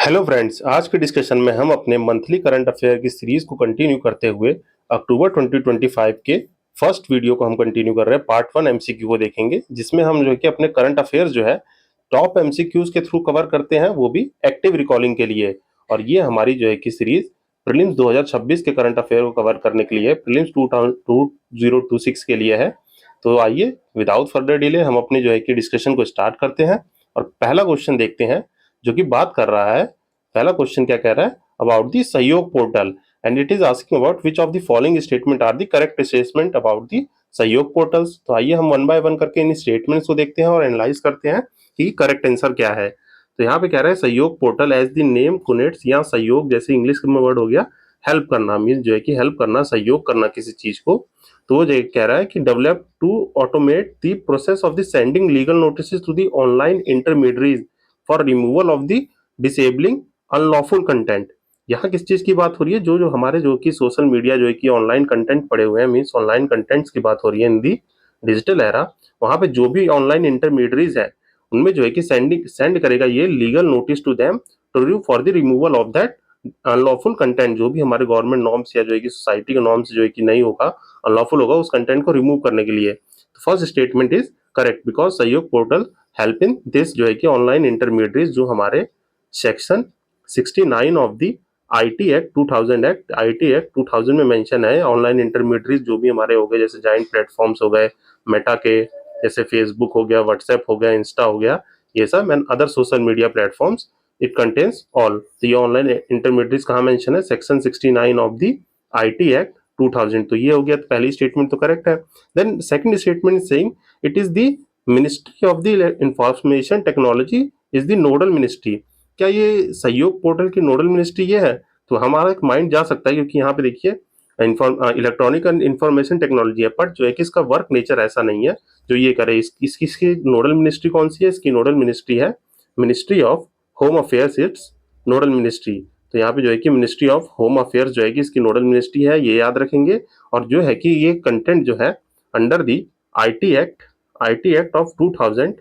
Hello friends, आज के discussion में हम अपने मंथली करंट अफेयर की सीरीज को कंटिन्यू करते हुए अक्टूबर 2025 के फर्स्ट वीडियो को हम कंटिन्यू कर रहे हैं। पार्ट 1 एमसीक्यू को देखेंगे, जिसमें हम जो है कि अपने करंट अफेयर्स जो है टॉप एमसीक्यूज के थ्रू कवर करते हैं, वो भी एक्टिव रिकॉलिंग के लिए। और ये हमारी जो है कि सीरीज प्रीलिम्स 2026 के करंट अफेयर को कवर करने के लिए, प्रीलिम्स 2026 के लिए है। तो आइए विदाउट फर्दर डिले हम अपनी जो है कि डिस्कशन को स्टार्ट करते हैं और पहला क्वेश्चन देखते हैं, जो कि बात कर रहा है। पहला क्वेश्चन क्या कह रहा है? About the Sahyog portal, and it is asking about which of the following statement are the correct statement about the Sahyog portals. तो आइए हम वन बाय वन करके इन स्टेटमेंट्स को देखते हैं और एनालाइज करते हैं कि करेक्ट आंसर क्या है। तो यहाँ पे कह रहा है सहयोग पोर्टल एज द नेम कुनेट्स, या सहयोग जैसे इंग्लिश में वर्ड हो गया हेल्प करना, मीन जो है कि हेल्प करना, सहयोग करना किसी चीज को। तो वो जो कह रहा है कि develop to automate the process of the sending legal notice to the online intermediaries for removal of the disabling unlawful content. यहाँ किस चीज की बात हो रही है? जो जो हमारे जो कि सोशल मीडिया जो है कि ऑनलाइन कंटेंट पड़े हुए हैं, मीन्स ऑनलाइन कंटेंट्स की बात हो रही है इन दी डिजिटल एरा। वहां पे जो भी ऑनलाइन इंटरमीडियरीज है, उनमें जो है कि सेंड करेगा ये legal notice to them to for the removal of that unlawful content. जो भी हमारे गवर्नमेंट नॉर्म्स या जो है कि सोसाइटी के नॉर्म्स जो है कि नहीं होगा, अनलॉफुल होगा, उस कंटेंट को रिमूव करने के लिए। तो first statement is correct, because सहयोग पोर्टल हेल्प इन दिस जो है कि ऑनलाइन इंटरमीडियरीज, जो हमारे section 69 of the IT act 2000 act, IT act 2000 में मेंशन है ऑनलाइन इंटरमीडियरीज जो भी हमारे हो गए, जैसे जाइंट प्लेटफॉर्म्स हो गए मेटा के, जैसे फेसबुक हो गया, व्हाट्सएप हो गया, इंस्टा हो गया, ये सब and other social media platforms, it contains all. तो ये ऑनलाइन इंटरमीडियरीज कहाँ मेंशन है? Section 69 of the IT act 2000। तो ये हो गया, तो पहली स्टेटमेंट तो करेक्ट है। Then second statement saying it is the ministry of the information technology is the nodal ministry. क्या ये सहयोग पोर्टल की नोडल मिनिस्ट्री ये है? तो हमारा एक माइंड जा सकता है, क्योंकि यहाँ पे देखिए इलेक्ट्रॉनिक एंड इंफॉर्मेशन टेक्नोलॉजी है, बट जो है कि इसका वर्क नेचर ऐसा नहीं है जो ये करे। इसकी नोडल मिनिस्ट्री कौन सी है? इसकी नोडल मिनिस्ट्री है ministry of home affairs, it's nodal ministry. तो यहाँ पे जो है कि मिनिस्ट्री ऑफ होम अफेयर्स जो है कि इसकी नोडल मिनिस्ट्री है, ये याद रखेंगे। और जो है कि ये कंटेंट जो है under the IT act of 2000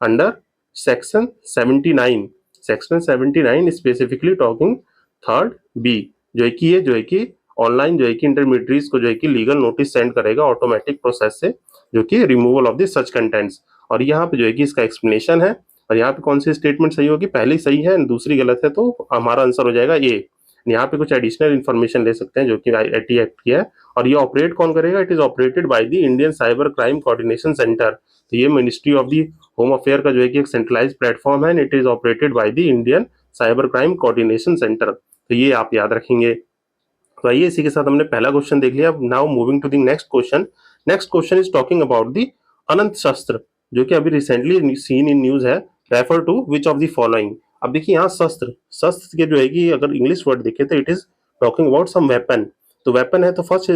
under section 79, section 79 specifically talking third B, जो है कि ये जो है कि ऑनलाइन जो है कि इंटरमीडियरीज को जो है कि लीगल नोटिस सेंड करेगा ऑटोमेटिक प्रोसेस से, जो कि removal of the such contents. और यहाँ पे जो है कि इसका एक्सप्लेनेशन है। और यहाँ पे कौन सी स्टेटमेंट सही होगी? पहली सही है, दूसरी गलत है, तो हमारा आंसर हो जाएगा ए। यहाँ पे कुछ एडिशनल इन्फॉर्मेशन ले सकते हैं जो कि आईटी एक्ट की है। और ये ऑपरेट कौन करेगा? It is operated by the Indian cyber crime coordination centre. तो ये ministry of the home affair का जो है कि एक सेंट्रलाइज प्लेटफॉर्म है, it is operated by the Indian cyber crime coordination centre. तो ये आप याद रखेंगे। तो आइए, इसी के साथ हमने पहला क्वेश्चन देख लिया। Now moving to the next question. Next question is talking about the Anant Shastra, जो कि अभी रिसेंटली सीन इन न्यूज है। Refer to which of the following. अब देखिए यहाँ शस्त्र, शस्त्र के जो है कि अगर इंग्लिश वर्ड देखे तो it is talking about some weapon. तो वेपन है, तो first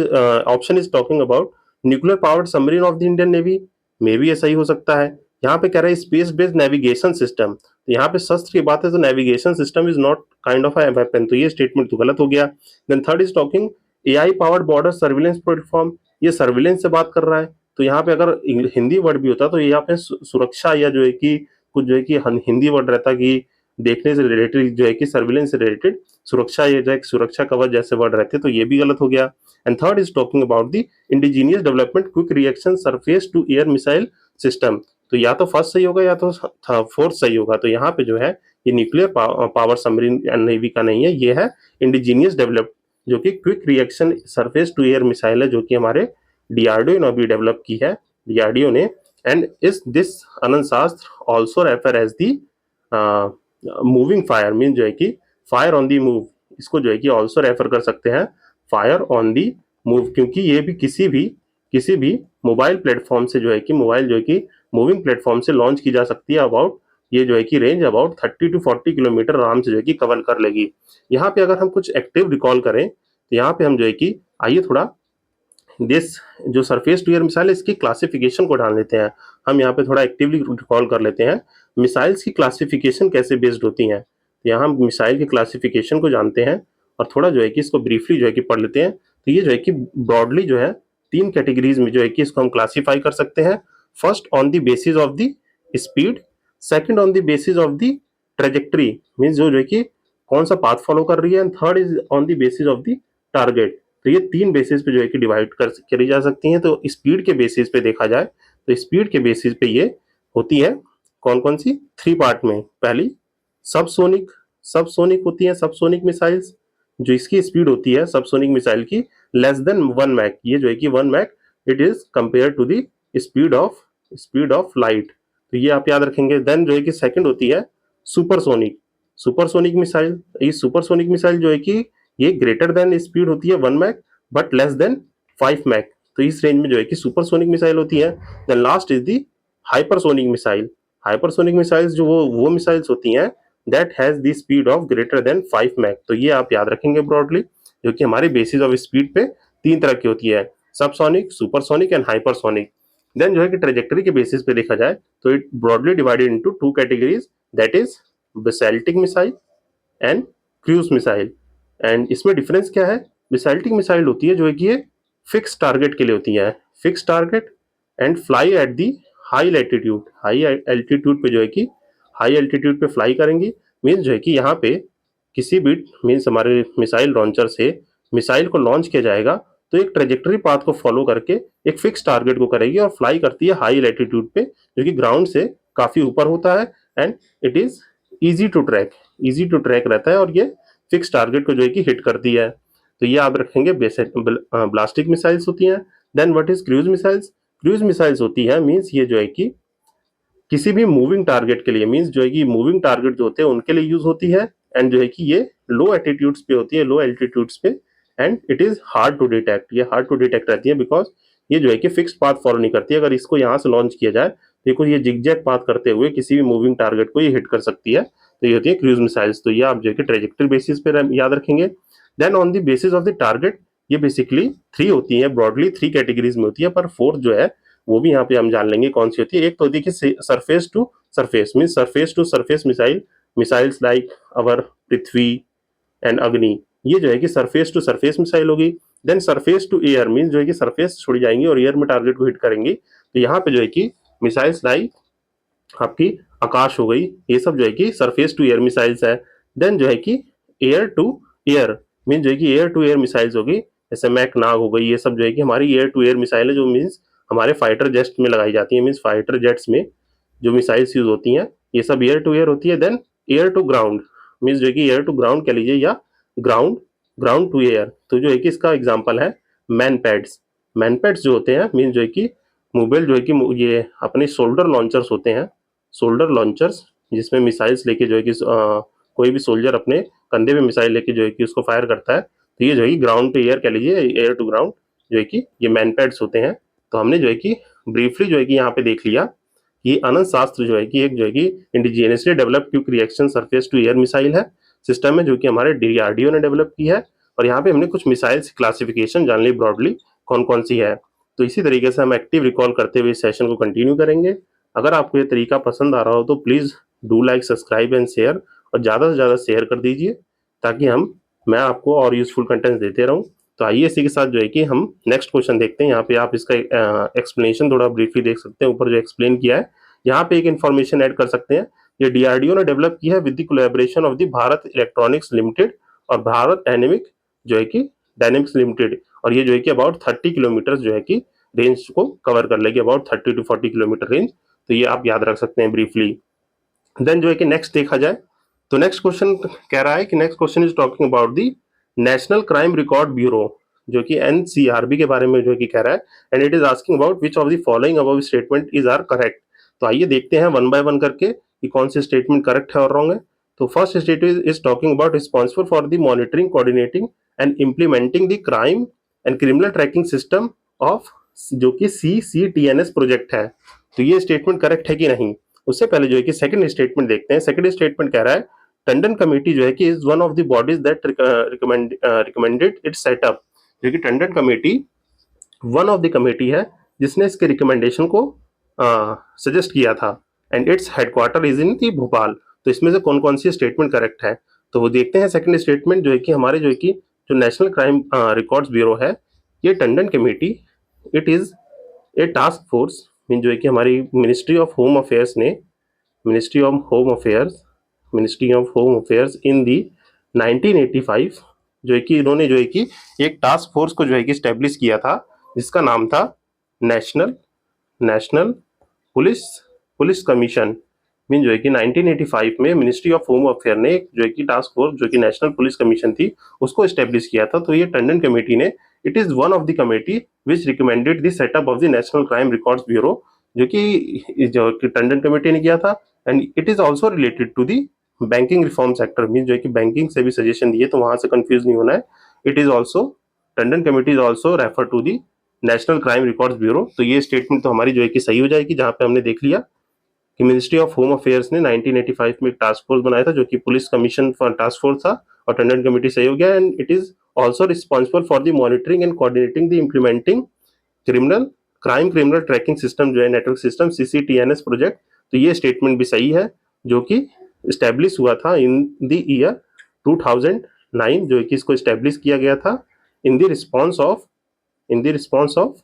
option is talking about nuclear powered submarine of the Indian Navy, मे भी ये सही हो सकता है। यहाँ पे कह रहा है स्पेस बेस्ड नेविगेशन सिस्टम। तो यहाँ पे शस्त्र की बात है, तो navigation system is not kind of a weapon, तो ये स्टेटमेंट तो गलत हो गया। Then third is talking AI powered border surveillance platform, ये सर्विलेंस से बात कर रहा है। तो यहाँ पे अगर हिंदी वर्ड भी होता तो यहाँ पे सुरक्षा या जो है कि कुछ जो है कि हिंदी वर्ड रहता कि देखने से रिलेटेड, जो है कि सर्विलेंस से रिलेटेड सुरक्षा, ये जो है सुरक्षा कवच जैसे वर्ड रहते, तो ये भी गलत हो गया। And third is talking about the indigenous development quick reaction surface to air missile system. तो या तो फर्स्ट सही होगा या तो फोर्थ सही होगा। तो यहाँ पे जो है ये न्यूक्लियर पावर सबमरीन नेवी का नहीं है, ये है इंडिजीनियस डेवलप, जो कि quick reaction surface to air missile है, जो कि हमारे डीआरडीओ ने अभी डेवलप की है, डीआरडीओ ने। एंड इस this Anant Shastra also refer as the moving fire, mean जो है कि फायर ऑन दी मूव, इसको जो है कि ऑल्सो रेफर कर सकते हैं फायर ऑन दी मूव, क्योंकि ये भी किसी भी मोबाइल प्लेटफॉर्म से जो है कि मोबाइल जो है कि मूविंग प्लेटफॉर्म से लॉन्च की जा सकती है। अबाउट ये जो है कि रेंज अबाउट 30 to 40 किलोमीटर आराम से जो है कि कवर कर लेगी। यहाँ पे अगर हम कुछ एक्टिव रिकॉल करें, तो यहाँ पे हम जो है कि आइए थोड़ा दिस जो सरफेस टू एयर मिसाइल है, इसकी क्लासिफिकेशन को ढाल लेते हैं। हम यहाँ पे थोड़ा एक्टिवली रिकॉल कर लेते हैं मिसाइल्स की क्लासिफिकेशन कैसे बेस्ड होती हैं। तो यहाँ हम मिसाइल की क्लासिफिकेशन को जानते हैं और थोड़ा जो है कि इसको ब्रीफली जो है कि पढ़ लेते हैं। तो ये जो है कि ब्रॉडली जो है 3 कैटेगरीज में जो है कि इसको हम क्लासीफाई कर सकते हैं। First on the basis of the speed, second on the basis of the trajectory, means जो है कि कौन सा पाथ फॉलो कर रही है, and third is on the basis of the target. तो ये 3 बेसिस पे जो है कि डिवाइड करी जा सकती हैं। तो स्पीड के बेसिस पे देखा जाए तो स्पीड के बेसिस पे ये होती है कौन कौन सी, 3 पार्ट में। पहली सबसोनिक, सबसोनिक होती है सबसोनिक मिसाइल्स, जो इसकी स्पीड होती है सबसोनिक मिसाइल की लेस देन 1 मैक, ये जो है कि 1 mach it is compare to the speed of light. तो ये आप याद रखेंगे। देन जो है कि सेकंड होती है सुपरसोनिक, सुपरसोनिक मिसाइल। ये सुपरसोनिक मिसाइल जो है कि ये ग्रेटर देन स्पीड होती है 1 mach but less than 5 mach, तो इस रेंज में जो है कि सुपरसोनिक मिसाइल होती है। Then last is the hypersonic missile. Hypersonic missiles जो वो मिसाइल्स होती हैं that has the speed of greater than 5 mach. तो ये आप याद रखेंगे ब्रॉडली, जो कि हमारे बेसिस ऑफ स्पीड पे 3 तरह की होती है, subsonic, supersonic and hypersonic. Then जो है कि ट्रेजेक्टरी के बेसिस पे देखा जाए तो it broadly divided into 2 categories, that is basaltic missile and cruise missile. And इसमें डिफरेंस क्या है, बेसाल्टिक मिसाइल होती है जो है कि ये फिक्स टारगेट के लिए होती है, fix target and fly at the high altitude, high altitude पे जो है कि हाई एल्टीट्यूड पे फ्लाई करेंगी। मीन्स जो है कि यहाँ पे किसी भी मीन्स हमारे मिसाइल लॉन्चर से मिसाइल को लॉन्च किया जाएगा तो एक ट्रेजेक्टरी पाथ को फॉलो करके एक फिक्स टारगेट को करेगी और फ्लाई करती है हाई एल्टीट्यूड पे, जो कि ग्राउंड से काफी ऊपर होता है and it is easy to track, easy to track रहता है और ये फिक्स टारगेट को जो है कि हिट करती है। तो ये आप रखेंगे बेसिक ब्लास्टिक मिसाइल्स होती हैं। Then what is cruise missiles, cruise missiles होती है मीन्स ये जो है कि किसी भी मूविंग टारगेट के लिए, मीन्स जो है कि मूविंग टारगेट जो होते हैं उनके लिए यूज होती है एंड जो है कि ये लो एटीट्यूड्स पे होती है, लो एल्टीट्यूड्स पे, and it is hard to detect, ये हार्ड टू डिटेक्ट रहती है बिकॉज ये जो है कि फिक्स पाथ फॉलो नहीं करती है। अगर इसको यहाँ से लॉन्च किया जाए देखो ये जिगजैग पाथ करते हुए किसी भी मूविंग टारगेट को ये हिट कर सकती है। तो ये होती है क्रूज मिसाइल्स। तो ये आप जो है कि ट्रेजेक्टरी बेसिस पे याद रखेंगे। Then on the basis of the target ये बेसिकली 3 होती है, ब्रॉडली 3 कैटेगरीज में होती है, पर फोर्थ जो है वो भी यहाँ पे हम जान लेंगे कौन सी होती है। एक तो होती है कि surface to surface, mean surface to surface missile, missiles like our Prithvi and Agni, ये जो है कि सरफेस टू सरफेस मिसाइल होगी। Then surface to air mean जो है कि सरफेस छोड़ी जाएंगी और एयर में टारगेट को हिट करेंगी। तो यहाँ पे जो है कि मिसाइल्स लाइक आपकी आकाश हो गई, ये सब जो है कि सरफेस टू एयर मिसाइल्स है। देन जो है कि एयर टू एयर मीन जो है कि एयर टू एयर मिसाइल्स होगी, जैसे मैक नाग हो गई, ये सब जो है कि हमारी एयर टू एयर मिसाइल है, जो मीन्स हमारे फाइटर जेट्स में लगाई जाती है, मीन्स फाइटर जेट्स में जो मिसाइल्स यूज होती हैं ये सब एयर टू एयर होती है। Then air to ground means जो है कि एयर टू ग्राउंड कह लीजिए या ग्राउंड ग्राउंड टू एयर। तो जो है कि इसका एग्जाम्पल है मैन पैड्स। मैन पैड्स जो होते हैं मीन्स जो है कि मोबाइल जो है कि ये अपने शोल्डर लॉन्चर्स होते हैं, शोल्डर लॉन्चर्स, जिसमें मिसाइल्स लेके जो है कि कोई भी सोल्जर अपने कंधे पे मिसाइल लेके जो है कि उसको फायर करता है। तो ये जो है कि ग्राउंड टू एयर कह लीजिए, एयर टू ग्राउंड जो है कि ये मैन पैड्स होते हैं। तो हमने जो है कि ब्रीफली जो है कि यहाँ पे देख लिया ये अनंत शास्त्र जो है कि एक जो है कि indigenously develop quick reaction surface to air missile है सिस्टम है, जो कि हमारे डीआरडीओ ने डेवलप की है। और यहाँ पे हमने कुछ मिसाइल्स क्लासिफिकेशन जान ली ब्रॉडली कौन कौन सी है। तो इसी तरीके से हम एक्टिव रिकॉल करते हुए सेशन को कंटिन्यू करेंगे। अगर आपको ये तरीका पसंद आ रहा हो तो please do like, subscribe and share, और ज़्यादा से ज़्यादा शेयर कर दीजिए ताकि मैं आपको और यूजफुल कंटेंट देते रहूँ। तो आइए इसी के साथ जो है कि हम नेक्स्ट क्वेश्चन देखते हैं। यहाँ पे आप इसका एक्सप्लेनेशन थोड़ा ब्रीफली देख सकते हैं, ऊपर जो एक्सप्लेन किया है। यहाँ पे एक इन्फॉर्मेशन ऐड कर सकते हैं, ये डीआरडीओ ने डेवलप की है with the collaboration of the Bharat electronics limited और भारत डायनेमिक जो है कि डायनेमिक्स लिमिटेड। और ये जो है कि अबाउट 30 किलोमीटर जो है कि रेंज को कवर कर लेगी, अबाउट 30 टू 40 किलोमीटर रेंज। तो ये आप याद रख सकते हैं ब्रीफली। देन जो है कि नेक्स्ट देखा जाए तो नेक्स्ट क्वेश्चन कह रहा है कि next question is talking about the national crime record bureau, जो कि एनसीआरबी के बारे में जो है कि कह रहा है। And it is asking about which of the following above statement is are correct. तो आइए देखते हैं वन बाय वन करके कि कौन सी स्टेटमेंट करेक्ट है और रॉन्ग है। तो first statement is talking about responsible for the monitoring, coordinating and implementing the crime and criminal tracking system of, जो कि CCTNS प्रोजेक्ट है। तो ये स्टेटमेंट करेक्ट है कि नहीं, उससे पहले जो है कि सेकंड स्टेटमेंट देखते हैं। सेकंड स्टेटमेंट कह रहा है टंडन कमेटी जो है कि is one of the bodies that recommended its setup, जो कि Tandon committee one of the committee है जिसने इसके रिकमेंडेशन को सजेस्ट किया था। And its headquarter is in the Bhopal. तो इसमें से कौन कौन सी स्टेटमेंट करेक्ट है, तो वो देखते हैं। सेकंड स्टेटमेंट जो है कि हमारे जो है कि जो नेशनल क्राइम रिकॉर्ड्स ब्यूरो है, ये Tandon committee it is a task force, mean जो है कि हमारी मिनिस्ट्री ऑफ होम अफेयर्स ने, ministry of home affairs in the 1985 जो है कि इन्होंने जो है कि एक टास्क फोर्स को जो है कि स्टैब्लिश किया था, जिसका नाम था national national police police commission. Mean जो है कि 1985 में मिनिस्ट्री ऑफ होम अफेयर ने जो है कि टास्क फोर्स जो कि नेशनल पुलिस कमीशन थी उसको स्टैब्लिश किया था। तो ये टंडन कमेटी ने, it is one of the committee which recommended the setup of the national crime records bureau, जो कि टंडन कमेटी ने किया था। And it is also related to the banking reform sector. Mean जो है कि बैंकिंग से भी सजेशन दिए, तो वहां से कंफ्यूज नहीं होना है। It is also, Tandon committee is also refer to the national crime records bureau. तो ये स्टेटमेंट तो हमारी जो है कि सही हो जाएगी, जहां पे हमने देख लिया कि मिनिस्ट्री ऑफ होम अफेयर्स ने 1985 में एक टास्क फोर्स बनाया था जो कि police commission for task force था, और टंडन कमेटी सही हो गया। And it is also responsible for the monitoring and coordinating the implementing criminal tracking system जो है, नेटवर्क सिस्टम CCTNS प्रोजेक्ट। तो ये स्टेटमेंट भी सही है, जो कि स्टैब्लिश हुआ था इन द ईयर 2009, जो कि इसको स्टैब्लिश किया गया था इन द रिस्पॉन्स ऑफ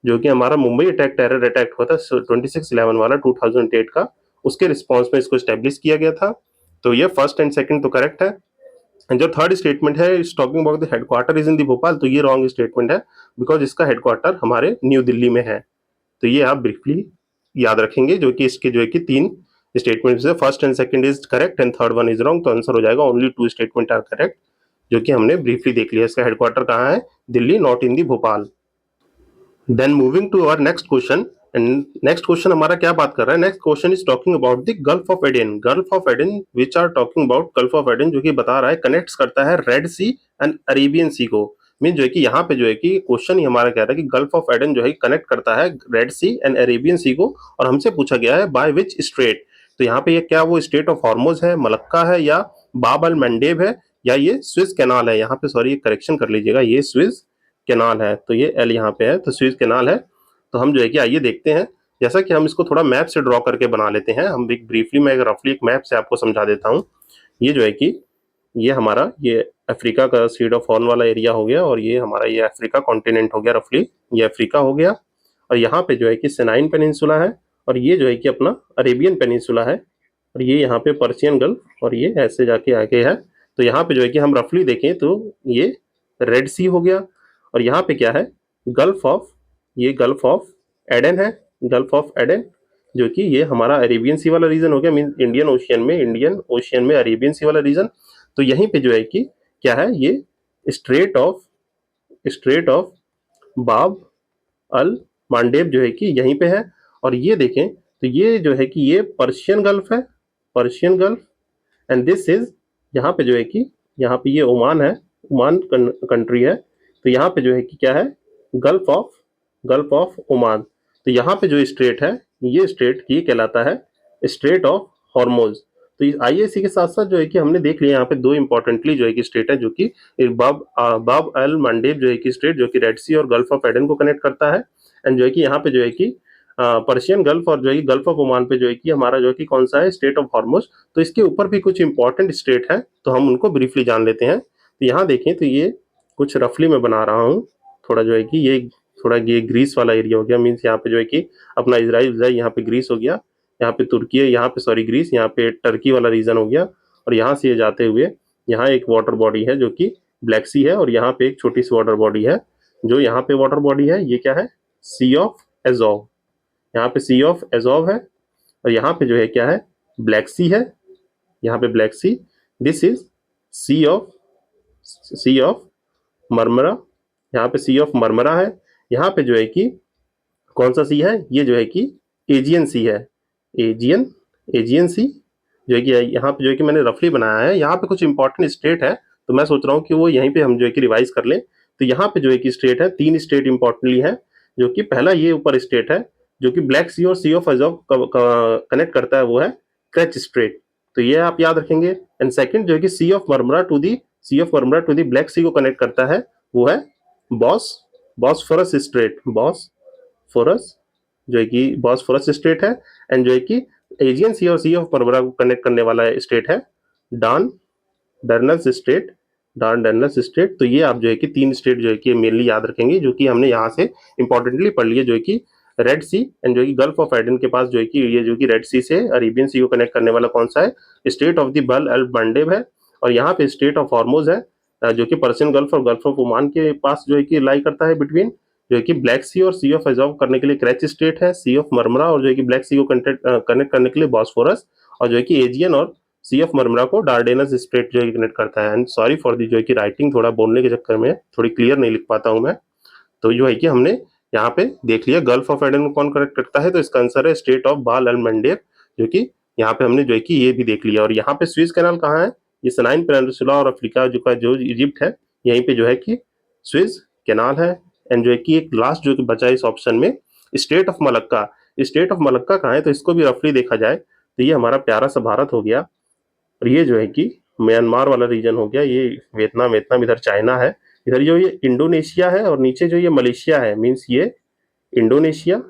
जो कि हमारा मुंबई टेरर अटैक हुआ था 26/11 वाला 2008 का, उसके रिस्पॉन्स में इसको स्टैब्लिश किया गया था। तो ये फर्स्ट एंड सेकंड तो करेक्ट है। एंड जो थर्ड स्टेटमेंट है, is talking about the headquarter is in the Bhopal, तो ये रॉन्ग स्टेटमेंट है, बिकॉज इसका हेडक्वार्टर हमारे न्यू दिल्ली में है। तो ये आप ब्रीफली याद रखेंगे, जो कि इसके जो है कि 3 स्टेटमेंट्स है, first and second is correct and third one is wrong. तो आंसर हो जाएगा ओनली 2 स्टेटमेंट आर करेक्ट, जो कि हमने ब्रीफली देख लिया। इसका हेडक्वार्टर कहाँ है? Delhi, not in the Bhopal. Then moving to our next question, and next question हमारा क्या बात कर रहा है? Next question is talking about the gulf of Aden. Gulf of Aden which are talking about gulf of Aden, जो कि बता रहा है कनेक्ट्स करता है red sea and Arabian sea को। मीन जो है कि यहाँ पे जो है कि क्वेश्चन ही हमारा कह रहा है कि गल्फ ऑफ एडन जो है कनेक्ट करता है red sea and Arabian sea को, और हमसे पूछा गया है बाय विच स्ट्रेट। तो यहाँ पे ये क्या वो स्टेट ऑफ हॉर्मुज है, मलक्का है, या बाब अल मंडेब है, या ये स्विस कैनाल है। यहाँ पे सॉरी करेक्शन कर लीजिएगा, ये स्विस कैनाल है, तो ये एल यहाँ पे है, तो स्विस कैनाल है। तो हम जो है कि आइए देखते हैं, जैसा कि हम इसको थोड़ा मैप से ड्रॉ करके बना लेते हैं। हम एक ब्रीफली, मैं रफली एक मैप से आपको समझा देता हूँ। ये जो है कि ये हमारा ये अफ्रीका का स्ट्रेट ऑफ हॉर्न वाला एरिया हो गया, और ये हमारा ये अफ्रीका कॉन्टिनेंट हो गया, रफली ये अफ्रीका हो गया। और यहाँ पे जो है कि सिनाइन पेनिनसुला है, और ये जो है कि अपना अरेबियन पेनिनसुला है, और ये यहाँ पे पर्शियन गल्फ, और ये ऐसे जाके आगे है। तो यहाँ पे जो है कि हम रफली देखें तो ये रेड सी हो गया, और यहाँ पे क्या है? गल्फ ऑफ, ये गल्फ ऑफ एडन है, गल्फ ऑफ एडन, जो कि ये हमारा अरेबियन सी वाला रीजन हो गया। मीन इंडियन ओशियन में अरेबियन सी वाला रीजन। तो यहीं पे जो है कि क्या है? ये स्ट्रेट ऑफ बाब अल मांडेब जो है कि यहीं पे है। और ये देखें तो ये जो है कि ये पर्शियन गल्फ है, Persian gulf. And this is, यहाँ पे जो है कि यहाँ पे ये ओमान है, ओमान कंट्री है। तो यहाँ पे जो है कि क्या है? Gulf of Oman. तो यहाँ पे जो स्ट्रेट है, ये स्ट्रेट ये कहलाता है स्ट्रेट ऑफ हॉर्मोज। तो आइए इसी के साथ साथ जो है कि हमने देख लिया यहाँ पे 2 इंपॉर्टेंटली जो है कि स्टेट है, जो कि बाब अल मंडेब जो है कि स्टेट, जो कि रेड सी और गल्फ ऑफ एडन को कनेक्ट करता है। एंड जो है कि यहाँ पे जो है कि पर्शियन गल्फ और जो है गल्फ ऑफ ओमान पे जो है कि हमारा जो है कि कौन सा है? State of Hormuz. तो इसके ऊपर भी कुछ इंपॉर्टेंट स्टेट है, तो हम उनको ब्रीफली जान लेते हैं। तो यहाँ देखें तो ये कुछ रफली मैं बना रहा हूँ, थोड़ा जो है कि ये थोड़ा ये ग्रीस वाला एरिया हो गया। मीन्स यहाँ पे जो है कि अपना इसराइल, यहाँ पे ग्रीस हो गया, यहाँ पे तुर्की है, यहाँ पे सॉरी ग्रीस, यहाँ पे टर्की वाला रीजन हो गया। और यहाँ से ये जाते हुए यहाँ एक वाटर बॉडी है जो कि ब्लैक सी है, और यहाँ पे एक छोटी सी वाटर बॉडी है। जो यहाँ पे वाटर बॉडी है ये क्या है? सी ऑफ एजोव। यहाँ पे सी ऑफ एजोव है, और यहाँ पे जो है क्या है? ब्लैक सी है, यहाँ पे black sea. This is sea of Marmara, यहाँ पे सी ऑफ मरमरा है। यहाँ पे जो है कि कौन सा सी है? ये जो है कि एजियन सी है, एजियन सी, जो है कि यहाँ पे जो है कि मैंने रफली बनाया है। यहाँ पे कुछ इंपॉर्टेंट स्टेट है, तो मैं सोच रहा हूँ कि वो यहीं पे हम जो है कि रिवाइज कर लें। तो यहाँ पे जो है कि स्टेट है, 3 स्टेट इंपॉर्टेंटली है, जो कि पहला ये ऊपर स्टेट है जो कि ब्लैक सी और सी ऑफ अजोव कनेक्ट करता है, वो है क्रच स्ट्रेट। तो ये आप याद रखेंगे। एंड सेकंड जो है कि Sea of Marmara to the Black Sea को कनेक्ट करता है, वो है बॉस्फोरस स्ट्रेट, बॉस्फोरस, जो है कि बॉस्फोरस स्टेट है। एंड जो है कि एजियन सी और सी ऑफ मरमरा को कनेक्ट करने वाला स्टेट है डान डर्नल्स स्टेट। तो ये आप जो है कि 3 स्टेट जो है कि मेनली याद रखेंगे, जो कि हमने यहाँ से इंपॉर्टेंटली पढ़ लिए, जो है कि रेड सी एंड जो है कि गल्फ ऑफ एडन के पास जो है कि ये जो कि रेड सी से अरेबियन सी को कनेक्ट करने वाला कौन सा है? स्टेट ऑफ द बल अल मंडेब है। और यहाँ पे स्टेट ऑफ हॉर्मोज है जो कि पर्शियन गल्फ और गल्फ ऑफ ओमान के पास जो है कि लाई करता है बिटवीन, जो है कि ब्लैक सी और सी ऑफ अजॉव करने के लिए क्रेच स्टेट है, सी ऑफ मरमरा और जो है कि ब्लैक सी को कनेक्ट करने के लिए बॉस्फोरस, और जो है कि एजियन और सी ऑफ मरमरा को डार्डेनस स्ट्रेट जो है कनेक्ट करता है। एंड सॉरी फॉर दी जो है कि राइटिंग थोड़ा बोलने के चक्कर में थोड़ी क्लियर नहीं लिख पाता हूं मैं। तो जो है कि हमने यहाँ पे देख लिया गल्फ ऑफ एडन को कौन कनेक्ट करता है, तो इसका आंसर है स्टेट ऑफ बाल एंड मंडेर, जो कि यहाँ पे हमने जो है कि ये भी देख लिया। और यहाँ पे स्विस कैनाल कहाँ है, ये सनाइन पेनिनसुला और अफ्रीका जो इजिप्ट है, यहीं पे जो है कि स्विस कैनाल है। एंड जो है कि एक लास्ट जो कि बचा इस ऑप्शन में state of Malacca, state of Malacca कहाँ है, तो इसको भी रफली देखा जाए तो ये हमारा प्यारा सा भारत हो गया, और ये जो है कि म्यांमार वाला रीजन हो गया, ये वियतनाम, वियतनाम इधर चाइना है, इधर जो ये इंडोनेशिया है, और नीचे जो ये मलेशिया है, मीन्स ये इंडोनेशिया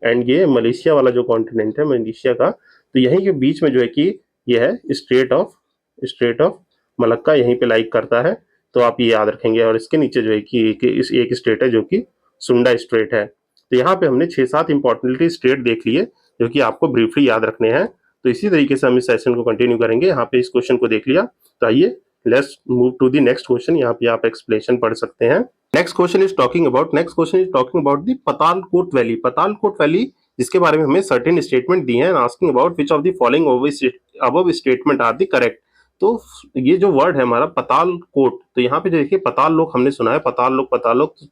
एंड ये मलेशिया वाला जो कॉन्टिनेंट है मलेशिया का, तो यहीं के बीच में जो है कि ये है स्ट्रेट ऑफ मलक्का, यहीं पे लाइक करता है, तो आप ये याद रखेंगे। और इसके नीचे जो है कि एक स्टेट है जो कि सुंडा स्ट्रेट है। तो यहाँ पे हमने 6-7 इंपॉर्टेंटली स्टेट देख लिए जो कि आपको ब्रीफली याद रखने हैं। तो इसी तरीके से हम इस सेशन को कंटिन्यू करेंगे। यहाँ पे इस क्वेश्चन को देख लिया, तो आइए let's move to the next question. यहाँ पे आप एक्सप्लेनेशन पढ़ सकते हैं। Next question is talking about the Patalkot valley. Patalkot valley जिसके बारे में हमें सर्टेन स्टेटमेंट दी है, asking about which of the following above statement are the correct. तो ये जो वर्ड है हमारा पतालकोट, तो यहाँ पे देखिए पताल लोक हमने सुना है, पताल लोक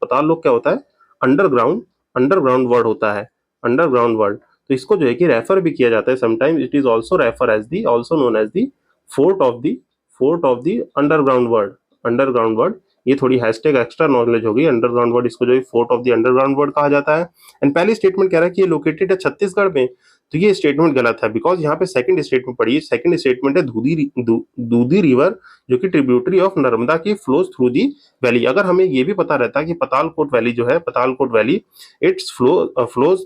पताल लोक क्या होता है, अंडरग्राउंड वर्ड होता है, अंडरग्राउंड वर्ड। तो इसको जो है कि रेफर भी किया जाता है sometimes, it is also refer as the also known as the fort of the underground word. ये थोड़ी हैशटैग एक्स्ट्रा नॉलेज हो गई, अंडरग्राउंड वर्ड, इसको जो है fort of the underground word कहा जाता है। एंड पहली स्टेटमेंट कह रहा है कि ये लोकेटेड है छत्तीसगढ़ में, तो ये स्टेटमेंट गलत है, बिकॉज यहाँ पे सेकंड स्टेटमेंट पढ़िए, सेकंड स्टेटमेंट है दूधी रिवर जो कि ट्रिब्यूटरी ऑफ नर्मदा की फ्लोज थ्रू दी वैली। अगर हमें ये भी पता रहता कि पतालकोट वैली जो है, Patalkot valley its flows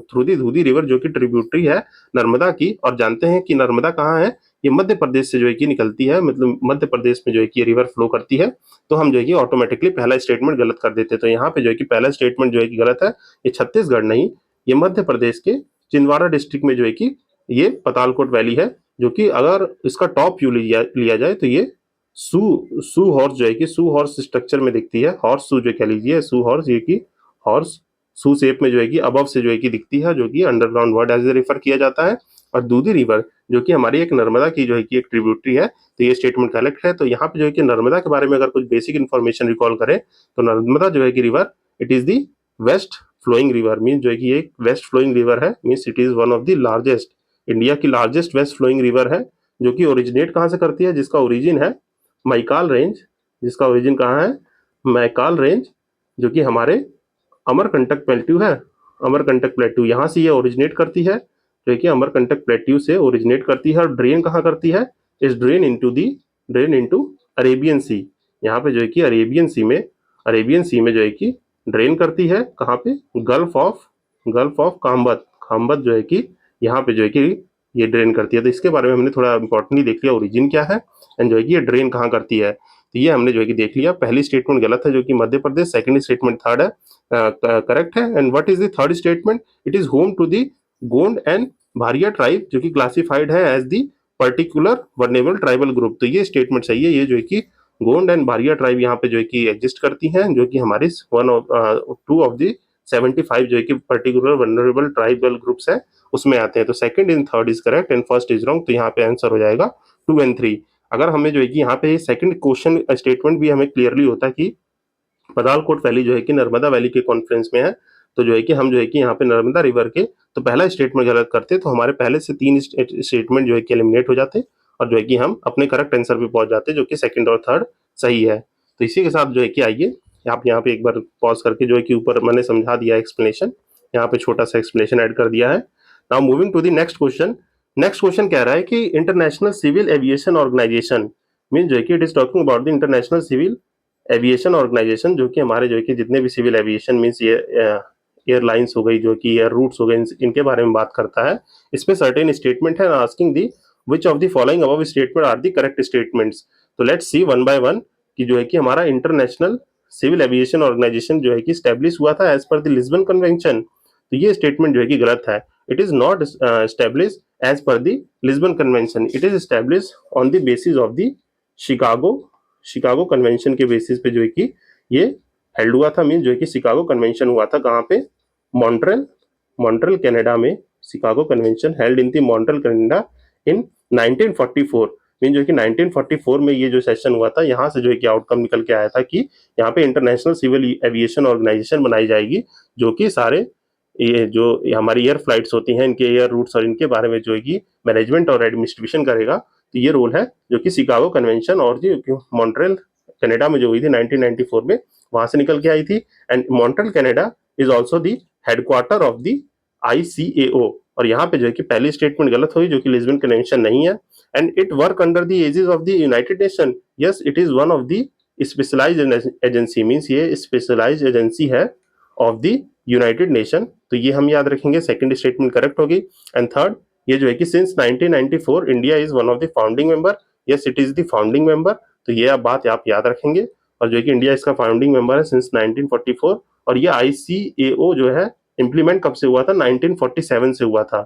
through the Dudhi river जो कि ट्रिब्यूटरी है नर्मदा की, और जानते हैं कि नर्मदा कहाँ है, ये मध्य प्रदेश से जो है कि निकलती है, मतलब मध्य प्रदेश में जो है कि ये रिवर फ्लो करती है। तो हम जो है कि ऑटोमेटिकली पहला स्टेटमेंट गलत कर देते हैं। तो यहाँ पे जो है कि पहला स्टेटमेंट जो है कि गलत है, ये छत्तीसगढ़ नहीं, ये मध्य प्रदेश के छिंदवाड़ा डिस्ट्रिक्ट में जो है कि ये पतालकोट वैली है, जो कि अगर इसका टॉप व्यू लिया जाए तो ये सू हॉर्स जो है कि सू हॉर्स स्ट्रक्चर में दिखती है, हॉर्स सू जो कह लीजिए, सू हॉर्स, ये की हॉर्स सू शेप में जो है कि अबव से जो है कि दिखती है, जो कि अंडरग्राउंड वर्ड एज रेफर किया जाता है। और दूधी रिवर जो कि हमारी एक नर्मदा की जो है कि एक ट्रिब्यूटरी है, तो ये स्टेटमेंट करेक्ट है। तो यहाँ पे जो है कि नर्मदा के बारे में अगर कुछ बेसिक इन्फॉर्मेशन रिकॉल करें, तो नर्मदा जो है कि river it is the west flowing river, mean जो है कि एक वेस्ट फ्लोइंग रिवर है, means it is one of the largest, India की लार्जेस्ट वेस्ट फ्लोइंग रिवर है, जो कि ओरिजिनेट कहाँ से करती है, जिसका ओरिजिन है मैकाल रेंज, जिसका ओरिजिन कहाँ है, मैकाल रेंज, जो कि हमारे अमरकंटक प्लेट्यू है, अमरकंटक प्लेट्यू, यहाँ से ये ओरिजिनेट करती है, जो है कि अमरकंटक प्लेट्यू से ओरिजिनेट करती है, और ड्रेन कहाँ करती है, इस ड्रेन इनटू अरेबियन सी, यहाँ पे जो है कि अरेबियन सी में जो है कि ड्रेन करती है, कहाँ पे, गल्फ ऑफ काम्बत जो है कि यहाँ पे जो है कि ये ड्रेन करती है। तो इसके बारे में हमने थोड़ा इंपॉर्टेंटली देख लिया, ओरिजिन क्या है एंड जो है कि ये ड्रेन कहाँ करती है। तो ये हमने जो है कि देख लिया। पहली स्टेटमेंट गलत है जो कि Madhya Pradesh, second statement third है करेक्ट है। And what is the third statement, it is home to the Gond and Bharia tribe जो कि क्लासिफाइड है as the particular vulnerable tribal group. तो ये स्टेटमेंट सही है, ये जो है कि गोंड एंड भारिया ट्राइब यहाँ पे जो है कि एग्जिस्ट करती हैं, जो कि हमारे 2 ऑफ दी 75 जो है कि पर्टिकुलर वर्नेबल ट्राइबल ग्रुप्स है उसमें आते हैं। तो second and third is correct and first is wrong. तो यहाँ पे आंसर हो जाएगा 2 एंड 3। अगर हमें जो है कि यहाँ पे सेकंड क्वेश्चन स्टेटमेंट भी हमें क्लियरली होता है कि पतालकोट वैली जो है कि नर्मदा वैली के कॉन्फ्रेंस में है, तो जो है कि हम जो है कि यहाँ पे नर्मदा रिवर के तो पहला स्टेटमेंट गलत करते, तो हमारे पहले से 3 स्टेटमेंट जो है कि एलिमिनेट हो जाते, और जो है कि हम अपने करेक्ट आंसर पे पहुंच जाते, जो कि सेकंड और थर्ड सही है। तो इसी के साथ जो है कि आइए आप यहाँ पे एक बार पॉज करके जो है कि ऊपर मैंने समझा दिया एक्सप्लेनेशन, यहाँ पे छोटा सा एक्सप्लेनेशन ऐड कर दिया है। Now moving to the next question. Next question कह रहा है कि international civil aviation organisation mean जो है कि it is talking about the international civil aviation organisation, जो कि हमारे जो है कि जितने भी सिविल एविएशन मीन्स ये एयरलाइंस हो गई, जो कि एयर रूट्स हो गए, इनके बारे में बात करता है। इसमें सर्टेन स्टेटमेंट है, asking the which of the following above statement are the correct statements. तो let's see one by one कि जो है कि हमारा इंटरनेशनल सिविल एविएशन ऑर्गेनाइजेशन जो है कि स्टैब्लिश हुआ था as per the Lisbon convention. तो ये स्टेटमेंट जो है कि गलत है। It is not establish as per the Lisbon convention, it is establish on the basis of the Chicago Chicago convention के बेसिस पे जो है कि ये हेल्ड हुआ था। मीन जो है कि शिकागो कन्वेंशन हुआ था कहाँ पे? मॉन्ट्रियल मॉन्ट्रियल कनाडा में। Chicago convention held in the Montreal Canada in 1944। Mean जो है कि 1944 में ये जो सेशन हुआ था, यहाँ से जो है कि आउटकम निकल के आया था कि यहाँ पे इंटरनेशनल सिविल एविएशन ऑर्गेनाइजेशन बनाई जाएगी, जो कि सारे ये जो हमारी एयर फ्लाइट्स होती हैं, इनके एयर रूट्स और इनके बारे में जो है कि मैनेजमेंट और एडमिनिस्ट्रेशन करेगा। तो ये रोल है जो कि शिकागो कन्वेंशन और जो मॉन्ट्रियल कनाडा में जो हुई थी 1994 में, वहां से निकल के आई थी। And Montreal Canada is also the headquarter of the ICAO। और यहाँ पे जो है कि पहली स्टेटमेंट गलत हुई, जो कि लिस्बन कन्वेंशन नहीं है। And it work under the aegis of the United Nation. Yes, it is one of the specialised agency. Means ये स्पेशलाइज्ड एजेंसी है ऑफ द यूनाइटेड नेशन। तो ये हम याद रखेंगे, सेकंड स्टेटमेंट करेक्ट होगी। एंड थर्ड, ये जो है कि since 1994 India is one of the founding member. Yes, it is the founding member. तो ये बात आप याद रखेंगे। और जो है कि इंडिया इसका फाउंडिंग मेंबर है सिंस 1944। और ये ICAO जो है इंप्लीमेंट कब से हुआ था? 1947 से हुआ था।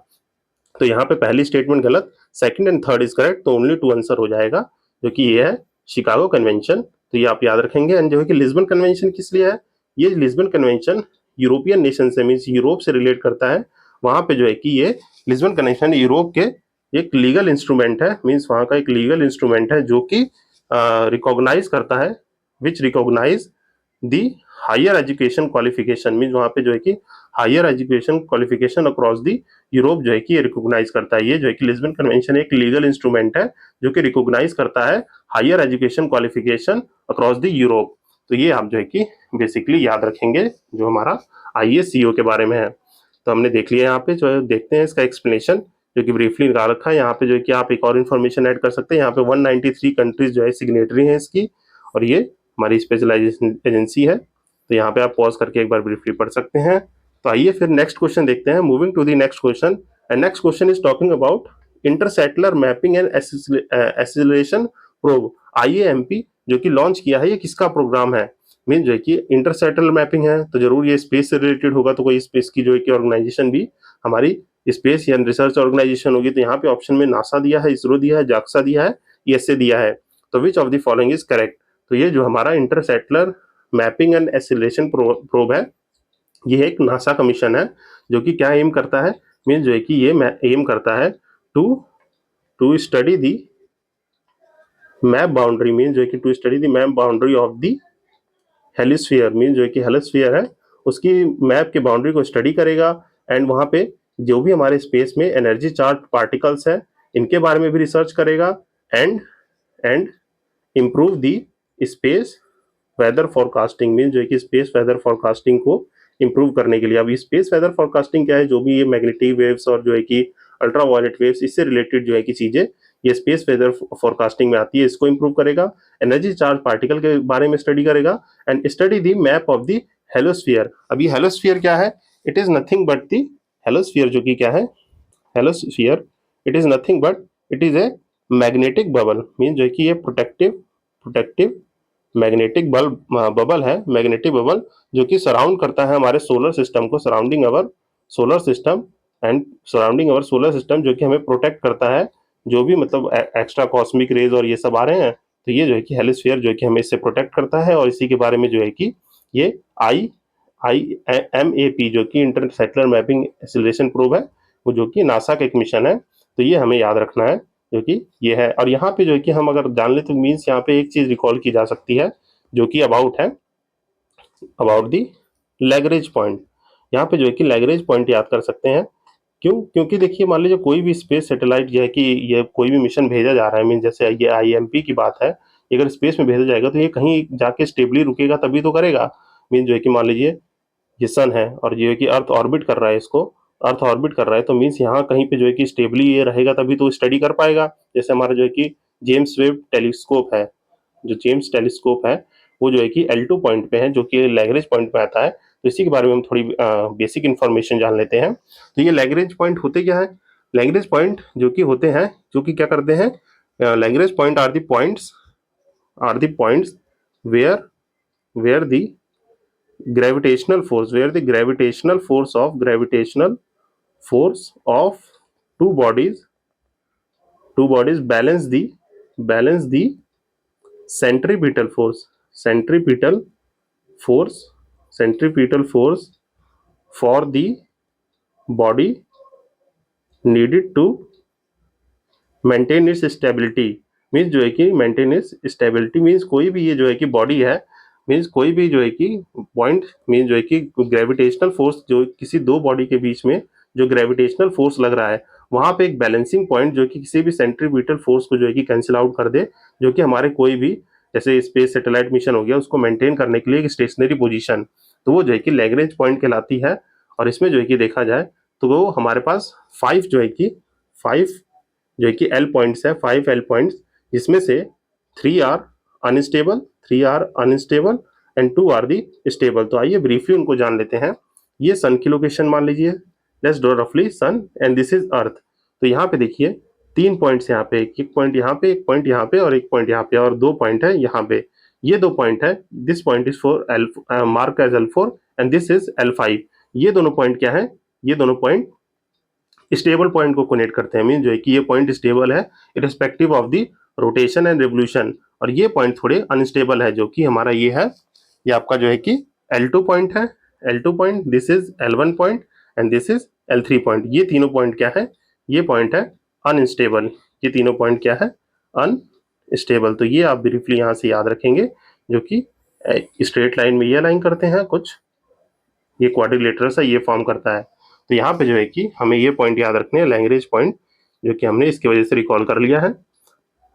तो यहाँ पे पहली स्टेटमेंट गलत, second and third is correct. तो ओनली टू आंसर हो जाएगा, जो कि ये है शिकागो कन्वेंशन। तो ये आप याद रखेंगे। एंड जो है कि लिस्बन कन्वेंशन किस लिए है? ये लिस्बन कन्वेंशन यूरोपियन नेशन से, मीन्स यूरोप से रिलेट करता है। वहां पे जो है कि ये लिस्बन कन्वेंशन यूरोप के एक लीगल इंस्ट्रूमेंट है। मीन्स वहां का एक लीगल इंस्ट्रूमेंट है जो कि रिकॉग्नाइज करता है, which recognise the higher education qualification. Means वहां पे जो है कि higher education qualification across the Europe जो है कि ये रिकॉग्नाइज करता है। ये जो है कि लिस्बन कन्वेंशन एक लीगल इंस्ट्रूमेंट है जो कि रिकॉग्नाइज करता है higher education qualification across the Europe. तो ये आप जो है कि बेसिकली याद रखेंगे जो हमारा ISCO के बारे में है। तो हमने देख लिया। यहाँ पे जो है देखते हैं इसका एक्सप्लेनेशन, जो कि ब्रीफली निकाल रखा है। यहाँ पे जो है कि आप एक और इन्फॉर्मेशन ऐड कर सकते हैं। यहाँ पे 193 कंट्रीज जो है सिग्नेटरी हैं इसकी, और ये हमारी स्पेशलाइजेशन एजेंसी है। तो यहाँ पे आप पॉज करके एक बार ब्रीफली पढ़ सकते हैं। तो आइए फिर नेक्स्ट क्वेश्चन देखते हैं। Moving to the next question, and next question is talking about interstellar mapping and acceleration probe, IAMP, जो कि लॉन्च किया है। ये किसका प्रोग्राम है? मीन जो है कि इंटरसेटलर मैपिंग है, तो जरूर ये स्पेस से रिलेटेड होगा। तो कोई स्पेस की जो है कि ऑर्गेनाइजेशन भी हमारी स्पेस या रिसर्च ऑर्गेनाइजेशन होगी। तो यहाँ पे ऑप्शन में नासा दिया है, इसरो दिया है, जाक्सा दिया है, ESA दिया है। तो विच of the following is correct? तो ये जो हमारा इंटरसेटलर मैपिंग एंड एक्सीलरेशन प्रोब है, ये एक नासा का मिशन है जो कि क्या एम करता है? मीन जो है कि ये एम करता है to to study the map boundary. Mean जो है कि to study the map boundary of the heliosphere. Mean जो है कि हेलिस्फीयर है उसकी मैप के बाउंड्री को स्टडी करेगा। एंड वहां पे जो भी हमारे स्पेस में एनर्जी चार्ज पार्टिकल्स है, इनके बारे में भी रिसर्च करेगा। And and improve the space weather forecasting. Mean जो है कि स्पेस वेदर फोरकास्टिंग को इंप्रूव करने के लिए। अब स्पेस वेदर फोरकास्टिंग क्या है? जो भी ये मैग्नेटिक वेव्स और जो है कि अल्ट्रा वायलेट वेव्स, इससे रिलेटेड जो है कि चीजें ये स्पेस वेदर फोरकास्टिंग में आती है, इसको इंप्रूव करेगा। एनर्जी चार्ज पार्टिकल के बारे में स्टडी करेगा। And study the map of the heliosphere. अब ये हेलोस्फीयर क्या है? It is nothing but the heliosphere जो कि क्या है? Heliosphere it is nothing but it is a magnetic bubble. Mean जो है कि ये प्रोटेक्टिव मैग्नेटिक बबल है, मैग्नेटिक बबल, जो कि सराउंड करता है हमारे सोलर सिस्टम को, surrounding our solar system. And surrounding our solar system जो कि हमें प्रोटेक्ट करता है, जो भी मतलब एक्स्ट्रा कॉस्मिक रेज और ये सब आ रहे हैं। तो ये जो है कि हेलिस्फीयर जो है कि हमें इससे प्रोटेक्ट करता है। और इसी के बारे में जो है कि ये IMAP जो कि इंटरसेटलर मैपिंग एक्सीलरेशन प्रोब है, वो जो कि नासा का एक मिशन है। तो ये हमें याद रखना है, जो कि ये है। और यहाँ पे जो है कि हम अगर जान ले तो मीन्स यहाँ पे एक चीज रिकॉल की जा सकती है, जो कि अबाउट है अबाउट दी लैग्रेंज पॉइंट। यहाँ पे जो है कि लैग्रेंज पॉइंट याद कर सकते हैं। क्यों? क्योंकि देखिए मान लीजिए कोई भी स्पेस सैटेलाइट जो है कि ये कोई भी मिशन भेजा जा रहा है, मीन जैसे ये IMP की बात है, अगर स्पेस में भेजा जाएगा तो ये कहीं जाके स्टेबली रुकेगा तभी तो करेगा। मीन जो है कि मान लीजिए ये सन है और ये कि अर्थ ऑर्बिट कर रहा है, इसको अर्थ ऑर्बिट कर रहा है, तो मीन्स यहाँ कहीं पे जो है कि स्टेबली ये रहेगा तभी तो स्टडी कर पाएगा। जैसे हमारा जो है कि जेम्स वेब टेलीस्कोप है, जो जेम्स टेलीस्कोप है वो जो है कि L2 पॉइंट पे है, जो कि लैग्रेंज पॉइंट पे आता है। तो इसी के बारे में हम थोड़ी बेसिक इन्फॉर्मेशन जान लेते हैं। तो ये लैग्रेंज पॉइंट होते क्या है? लैग्रेंज पॉइंट जो कि होते हैं, जो कि क्या करते हैं? Lagrange point are the points where where the gravitational force, where the gravitational force of two bodies balance the centripetal force, centripetal force, centripetal force for the body needed to maintain its stability. Means जो है कि maintain its stability means कोई भी ये जो है कि body है, मीन्स कोई भी जो है कि पॉइंट, मीन्स जो है कि ग्रेविटेशनल फोर्स जो किसी दो बॉडी के बीच में जो ग्रेविटेशनल फोर्स लग रहा है, वहां पे एक बैलेंसिंग पॉइंट जो कि किसी भी सेंट्रीपिटल फोर्स को जो है कि कैंसिल आउट कर दे, जो कि हमारे कोई भी जैसे स्पेस सैटेलाइट मिशन हो गया उसको मेंटेन करने के लिए एक स्टेशनरी पोजीशन, तो वो जो है कि लैग्रेंज पॉइंट कहलाती है। और इसमें जो है कि देखा जाए तो वो हमारे पास 5 जो है कि 5 जो है कि एल पॉइंट्स है, 5 एल पॉइंट्स, जिसमें से 3 are unstable, 3 are unstable and 2 are the stable. तो आइए ब्रीफली उनको जान लेते हैं। ये सन की लोकेशन मान लीजिए, लेट्स ड्रॉ रफली सन एंड दिस इज अर्थ। तो यहाँ पे देखिए 3 पॉइंट्स यहाँ पे, एक पॉइंट यहाँ पे, एक पॉइंट यहाँ पे और एक पॉइंट यहाँ पे, और 2 पॉइंट है यहाँ पे। ये 2 पॉइंट है, this point is for L mark as L4 and this is L5। ये दोनों पॉइंट क्या है, ये दोनों पॉइंट स्टेबल पॉइंट को कनेक्ट करते हैं। मीन जो है कि ये पॉइंट स्टेबल है irrespective of the rotation and revolution, और ये पॉइंट थोड़े अनस्टेबल है, जो कि हमारा ये है, ये आपका जो है कि L2 पॉइंट है, L2 point, this is L1 point and this is L3 point. ये तीनों पॉइंट क्या है, ये पॉइंट है अनस्टेबल, ये तीनों पॉइंट क्या है, अनस्टेबल। तो ये आप ब्रीफली यहाँ से याद रखेंगे, जो कि स्ट्रेट लाइन में ये लाइन करते हैं कुछ, ये क्वाड्रिलेटरल सा ये फॉर्म करता है। तो यहाँ पे जो है कि हमें ये पॉइंट याद रखने हैं, लैग्रेंज पॉइंट, जो कि हमने इसकी वजह से रिकॉल कर लिया है।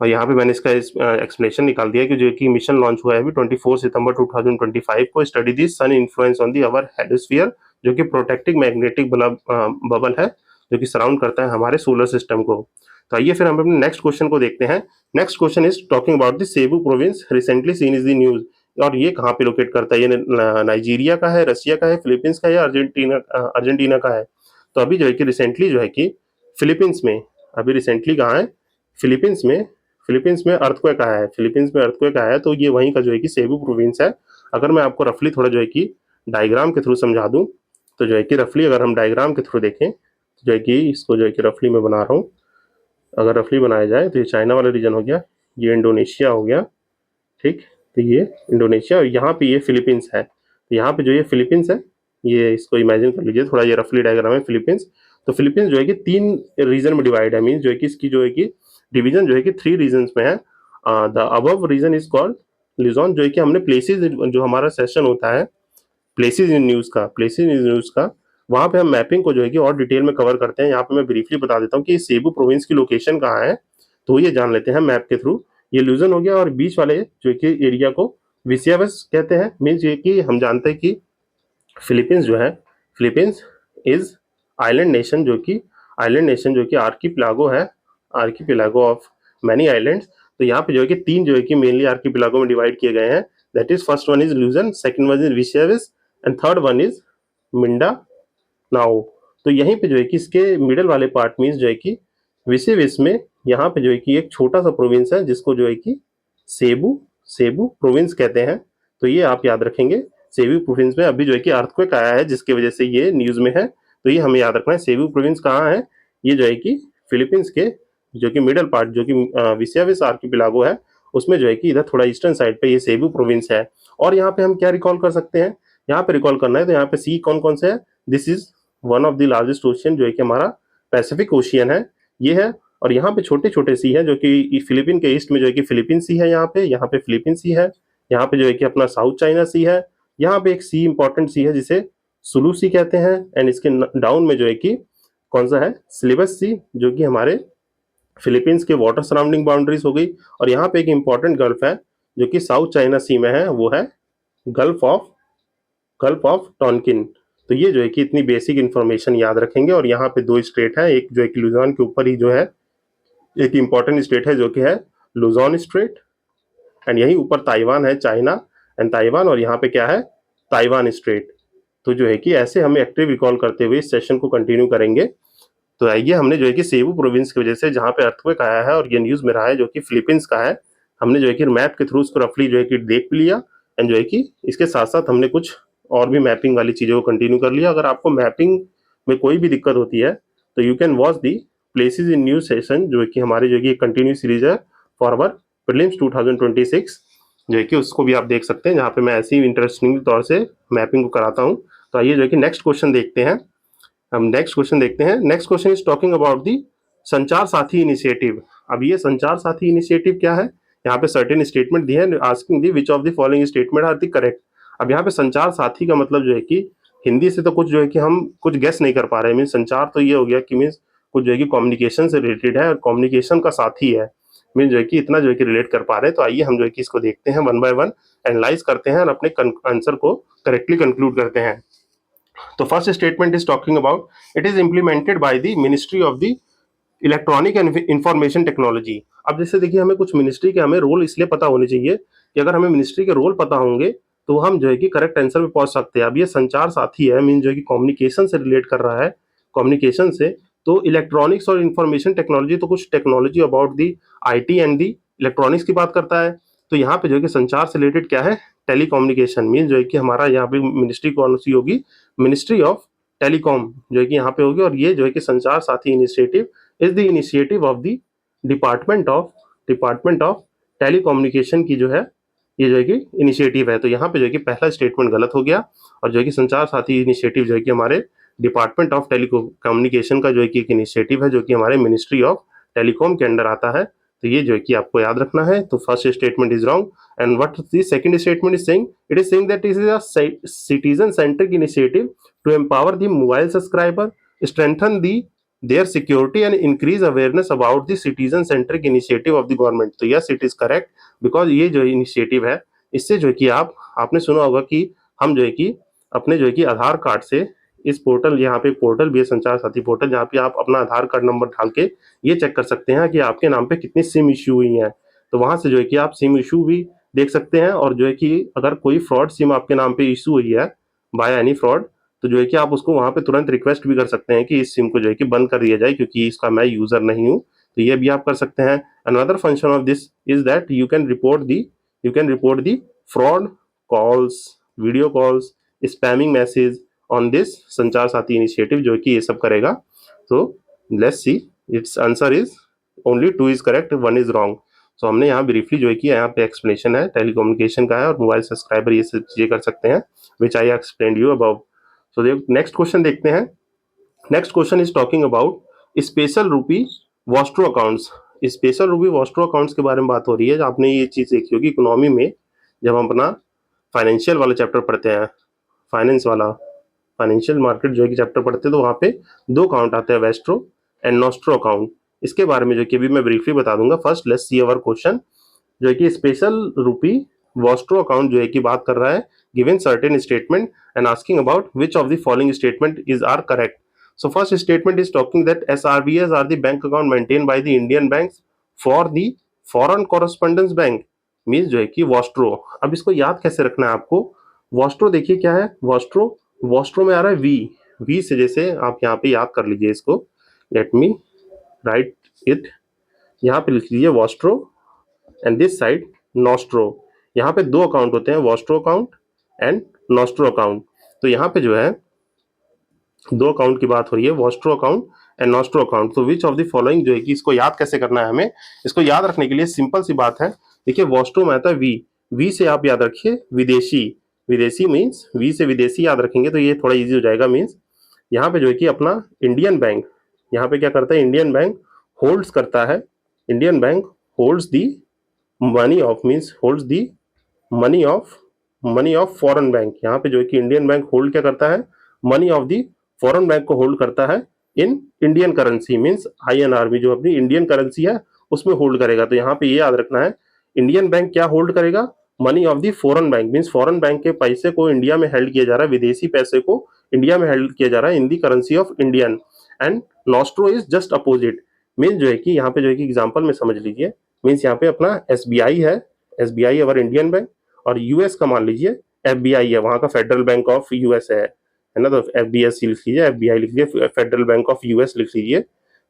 और यहाँ पे मैंने इसका एक्सप्लेनेशन निकाल दिया कि जो कि मिशन लॉन्च हुआ है अभी 24 सितंबर 2025 को, study the sun influence on the our heliosphere, जो कि प्रोटेक्टिंग मैग्नेटिक बबल है, जो कि सराउंड करता है हमारे सोलर सिस्टम को। तो आइए फिर हम अपने नेक्स्ट क्वेश्चन को देखते हैं। Next question is talking about the Cebu province recently seen is the news. और ये कहाँ पे लोकेट करता है, ये नाइजीरिया का है, रशिया का है, फिलीपींस का है या अर्जेंटीना का है। तो अभी जो है कि रिसेंटली जो है कि फिलीपींस में, अभी रिसेंटली कहाँ है, फिलीपींस में, फिलीपींस में अर्थक्वेक आया है, फिलीपींस में अर्थक्वेक आया है। तो ये वहीं का जो है कि सेबू प्रोविंस है। अगर मैं आपको रफली थोड़ा जो है कि डायग्राम के थ्रू समझा दूं, तो जो है कि रफली अगर हम डायग्राम के थ्रू देखें, तो जो है कि इसको जो है कि रफली मैं बना रहा हूँ, अगर रफली बनाया जाए तो ये चाइना वाला रीजन हो गया, ये इंडोनेशिया हो गया, ठीक। तो ये इंडोनेशिया और यहाँ पे ये फिलीपींस है। तो यहाँ पे जो ये फिलीपींस है, ये इसको इमेजिन कर लीजिए थोड़ा, ये रफली डायग्राम है फिलीपींस। तो फिलीपींस जो है कि 3 रीजन में डिवाइड है, मीन्स जो है कि इसकी जो है कि डिवीजन जो है कि 3 रीजन में है। The above region is called Luzon, जो है कि हमने प्लेसेस, जो हमारा सेशन होता है प्लेसेस इन न्यूज का, प्लेसेस इन न्यूज का, वहां पे हम मैपिंग को जो है कि और डिटेल में कवर करते हैं। यहाँ पे मैं ब्रीफली बता देता हूँ कि सेबू प्रोविंस की लोकेशन कहाँ है, तो ये जान लेते हैं मैप के थ्रू। ये लूजन हो गया, और बीच वाले जो कि एरिया को विसियावस कहते हैं। मीन्स ये कि हम जानते हैं कि फिलीपींस जो है, फिलीपींस इज आइलैंड नेशन, जो कि आइलैंड नेशन जो कि आर्कीपिलागो है, आर्कीपिलागो ऑफ मैनी आइलैंड्स। तो यहाँ पे जो है कि 3 जो है कि मेनली आर्कीपिलागो में डिवाइड किए गए हैं। That is first one is Luzon, second one is Visayas and third one is Mindanao. तो यहीं पे जो है कि इसके मिडल वाले पार्ट मीन्स जो है कि विसिविस में यहाँ पे जो है कि एक छोटा सा प्रोविंस है, जिसको जो है कि सेबू, सेबू प्रोविंस कहते हैं। तो ये आप याद रखेंगे, सेबू प्रोविंस में अभी जो है कि अर्थक्वेक आया है, जिसकी वजह से ये न्यूज में है। तो ये हमें याद रखना है। सेबू प्रोविंस कहाँ है, ये जो है कि फिलीपींस के जो कि मिडल पार्ट, जो कि विसियाविस आर्कीपिलागो है, उसमें जो है कि इधर थोड़ा ईस्टर्न साइड पे ये सेबू प्रोविंस है। और यहाँ पे हम क्या रिकॉल कर सकते हैं, यहाँ पे रिकॉल करना है तो यहाँ पे सी कौन कौन से है, this is one of the largest ocean, जो है कि हमारा पैसिफिक ओशियन है, ये है। और यहाँ पे छोटे छोटे सी है, जो कि फिलीपीन के ईस्ट में जो है कि फिलीपीन सी है, यहाँ पे फिलीपीन सी है, यहाँ पे जो है कि अपना साउथ चाइना सी है, यहाँ पे एक सी इंपॉर्टेंट सी है जिसे सुलू सी कहते हैं, एंड इसके डाउन में जो है कि कौन सा है, स्लिबस सी, जो कि हमारे फिलीपींस के वाटर सराउंडिंग बाउंड्रीज हो गई। और यहाँ पे एक इंपॉर्टेंट गल्फ है जो कि साउथ चाइना सी में है, वो है गल्फ ऑफ टॉनकिन। तो ये जो है कि इतनी बेसिक इंफॉर्मेशन याद रखेंगे। और यहाँ पे 2 स्टेट है, एक जो है कि लुजॉन के ऊपर ही जो है एक इंपॉर्टेंट स्टेट है, जो कि है लुजॉन स्ट्रेट, एंड यही ऊपर ताइवान है, चाइना एंड ताइवान, और यहाँ पे क्या है, ताइवान स्ट्रेट। तो जो है कि ऐसे हमें एक्टिव रिकॉल करते हुए इस सेशन को कंटिन्यू करेंगे। तो आइए, हमने जो है कि सेबू प्रोविंस की वजह से जहाँ पे अर्थक्वेक आया है और ये न्यूज में रहा है, जो कि फिलीपींस का है, हमने जो है कि मैप के थ्रू उसको रफली जो है कि देख भी लिया, एंड जो है कि इसके साथ साथ हमने कुछ और भी मैपिंग वाली चीज़ों को कंटिन्यू कर लिया। अगर आपको मैपिंग में कोई भी दिक्कत होती है तो you can watch the places in news session, जो है कि हमारी जो है कि कंटिन्यू सीरीज है फॉर अवर प्रीलिम्स 2026। जो है कि उसको भी आप देख सकते हैं, जहाँ पे मैं ऐसी इंटरेस्टिंग तौर से मैपिंग को कराता हूँ। तो आइए जो है कि नेक्स्ट क्वेश्चन देखते हैं। हम नेक्स्ट क्वेश्चन देखते हैं। Next question is talking about दी संचार साथी इनिशिएटिव। अब ये संचार साथी इनिशिएटिव क्या है? यहाँ पे सर्टेन स्टेटमेंट दी है, asking the which of the following statement are the correct. अब यहाँ पे संचार साथी का मतलब जो है कि हिंदी से तो कुछ जो है कि हम कुछ गेस नहीं कर पा रहे हैं। मीन्स संचार तो ये हो गया कि मीन्स कुछ जो है कि कम्युनिकेशन से रिलेटेड है, कम्युनिकेशन का साथी है। मीन्स जो है कि इतना जो है कि रिलेट कर पा रहे हैं। तो आइए हम जो है कि इसको देखते हैं, वन बाय वन एनालाइज करते हैं और अपने आंसर को करेक्टली कंक्लूड करते हैं। तो first statement is talking about it is implemented by the ministry of the electronic and information technology. अब जैसे देखिए, हमें कुछ मिनिस्ट्री के हमें रोल इसलिए पता होने चाहिए कि अगर हमें मिनिस्ट्री के रोल पता होंगे तो हम जो है कि करेक्ट आंसर पे पहुंच सकते हैं। अब ये संचार साथी है, मीन जो है कि कम्युनिकेशन से रिलेट कर रहा है, कम्युनिकेशन से। तो इलेक्ट्रॉनिक्स और इंफॉर्मेशन टेक्नोलॉजी तो कुछ technology about the IT and the electronics की बात करता है। तो यहाँ पे जो है कि संचार से रिलेटेड क्या है? टेलीकम्युनिकेशन। मीन जो है कि हमारा यहाँ पे मिनिस्ट्री कौन सी होगी? मिनिस्ट्री ऑफ टेलीकॉम जो है कि यहाँ पे होगी। और ये जो है कि संचार Saathi initiative is the initiative of the department of telecommunication की जो है, ये जो है कि इनिशिएटिव है। तो यहाँ पे जो है कि पहला स्टेटमेंट गलत हो गया। और जो है कि संचार साथी इनिशिएटिव जो है कि हमारे डिपार्टमेंट ऑफ टेलीकम्युनिकेशन का जो है कि एक इनिशिएटिव है, जो कि हमारे मिनिस्ट्री ऑफ टेलीकॉम के अंडर आता है। तो ये जो है कि आपको याद रखना है। तो first statement is wrong. And what the second statement is saying? It is saying that it is a citizen centric initiative to empower the mobile subscriber, strengthen the their security and increase awareness about the citizen centric initiative of the government। तो yes, it is correct. Because ये जो initiative है, इससे जो है कि आपने सुना होगा कि हम जो है कि अपने जो है कि आधार कार्ड से इस पोर्टल, यहाँ पे पोर्टल भी है संचार साथी पोर्टल, जहाँ पे आप अपना आधार कार्ड नंबर डाल के ये चेक कर सकते हैं कि आपके नाम पे कितनी सिम इश्यू हुई है। तो वहां से जो है कि आप सिम इशू भी देख सकते हैं। और जो है कि अगर कोई फ्रॉड सिम आपके नाम पे इशू हुई है बाय एनी फ्रॉड, तो जो है कि आप उसको वहां पे तुरंत रिक्वेस्ट भी कर सकते हैं कि इस सिम को जो है कि बंद कर दिया जाए, क्योंकि इसका मैं यूजर नहीं हूँ। तो ये भी आप कर सकते हैं। Another function of this is that you can report the fraud calls, video calls, spamming message on this Sanchar Saathi initiative, जो कि ये सब करेगा। तो let's see, it's answer is only 2 is correct, 1 is wrong. So हमने यहाँ ब्रीफली जो है कि यहाँ पे एक्सप्लेनेशन है टेलीकम्युनिकेशन का है, और मोबाइल सब्सक्राइबर ये सब चीजें कर सकते हैं, which I explain you about. So next question देखते हैं। Next question is talking about special rupee vostro accounts. Special rupee vostro accounts के बारे में बात हो रही है। आपने ये चीज देखी होगी इकोनॉमी में, जब हम अपना फाइनेंशियल वाला चैप्टर पढ़ते हैं, फाइनेंस वाला, फाइनेंशियल मार्केट जो है कि चैप्टर पढ़ते हैं, तो वहाँ पे 2 अकाउंट आते हैं, वेस्ट्रो एंड नोस्ट्रो अकाउंट। इसके बारे में जो कि अभी मैं ब्रीफली बता दूंगा। First let's see our question, जो है कि स्पेशल रूपी वॉस्ट्रो अकाउंट जो है कि बात कर रहा है given certain statement and asking about which of the following statement is are correct. So first statement is talking that SRBS are the bank account maintain by the Indian banks for the foreign correspondence bank. Means जो है कि Vostro, अब इसको याद कैसे रखना है आपको? वॉस्ट्रो देखिए क्या है, वॉस्ट्रो, वॉस्ट्रो में आ रहा है वी, वी से जैसे आप यहाँ पे याद कर लीजिए इसको। लेट मी राइट इट, यहाँ पे लिख लीजिए Vostro and this side nostro. यहाँ पे 2 अकाउंट होते हैं, Vostro account and nostro account. तो यहाँ पे जो है 2 अकाउंट की बात हो रही है, Vostro account and nostro account. तो विच ऑफ द फॉलोइंग जो है कि इसको याद कैसे करना है हमें? इसको याद रखने के लिए सिंपल सी बात है। देखिए वॉस्ट्रो में आता है वी, वी से आप याद रखिए विदेशी, विदेशी मीन्स वी से विदेशी याद रखेंगे तो ये थोड़ा इजी हो जाएगा। मीन्स यहाँ पे जो है कि अपना इंडियन बैंक, यहाँ पे क्या करता है, इंडियन बैंक होल्ड्स करता है, Indian bank holds the money of, means holds the money of foreign bank. यहाँ पे जो है कि इंडियन बैंक होल्ड क्या करता है, money of the foreign bank को होल्ड करता है in Indian currency, means INR में, जो अपनी इंडियन करेंसी है उसमें होल्ड करेगा। तो यहाँ पे ये याद रखना है, इंडियन बैंक क्या होल्ड करेगा, money of the foreign bank, means foreign bank के पैसे को इंडिया में हेल्ड किया जा रहा है, विदेशी पैसे को इंडिया में हेल्ड किया जा रहा है in the currency of Indian. And nostro is just opposite. Means जो है कि यहाँ पे जो है कि एग्जाम्पल में समझ लीजिए, मीन्स यहाँ पे अपना SBI है, SBI अवर इंडियन बैंक, और यूएस का मान लीजिए FBI है, वहां का फेडरल बैंक ऑफ यूएस है ना। तो FBSC लिख लीजिए, FBI लिख लीजिए, फेडरल बैंक ऑफ यूएस लिख लीजिए।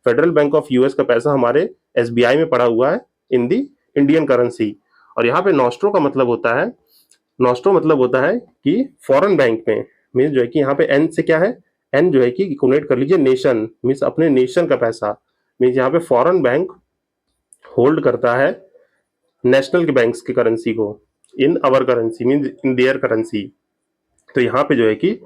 फेडरल बैंक ऑफ यूएस का पैसा हमारे SBI में पड़ा हुआ है इन दी इंडियन करेंसी। और यहाँ पे नॉस्ट्रो का मतलब होता है, नॉस्ट्रो मतलब होता है कि फॉरेन बैंक में, मीन्स जो है कि यहाँ पे एन से क्या है, एन जो है कि इक्वेट कर लीजिए नेशन, मीन्स अपने नेशन का पैसा। मीन्स यहाँ पे फॉरेन बैंक होल्ड करता है नेशनल के बैंक्स की करेंसी को, in our currency means in their currency. तो यहाँ पे जो है कि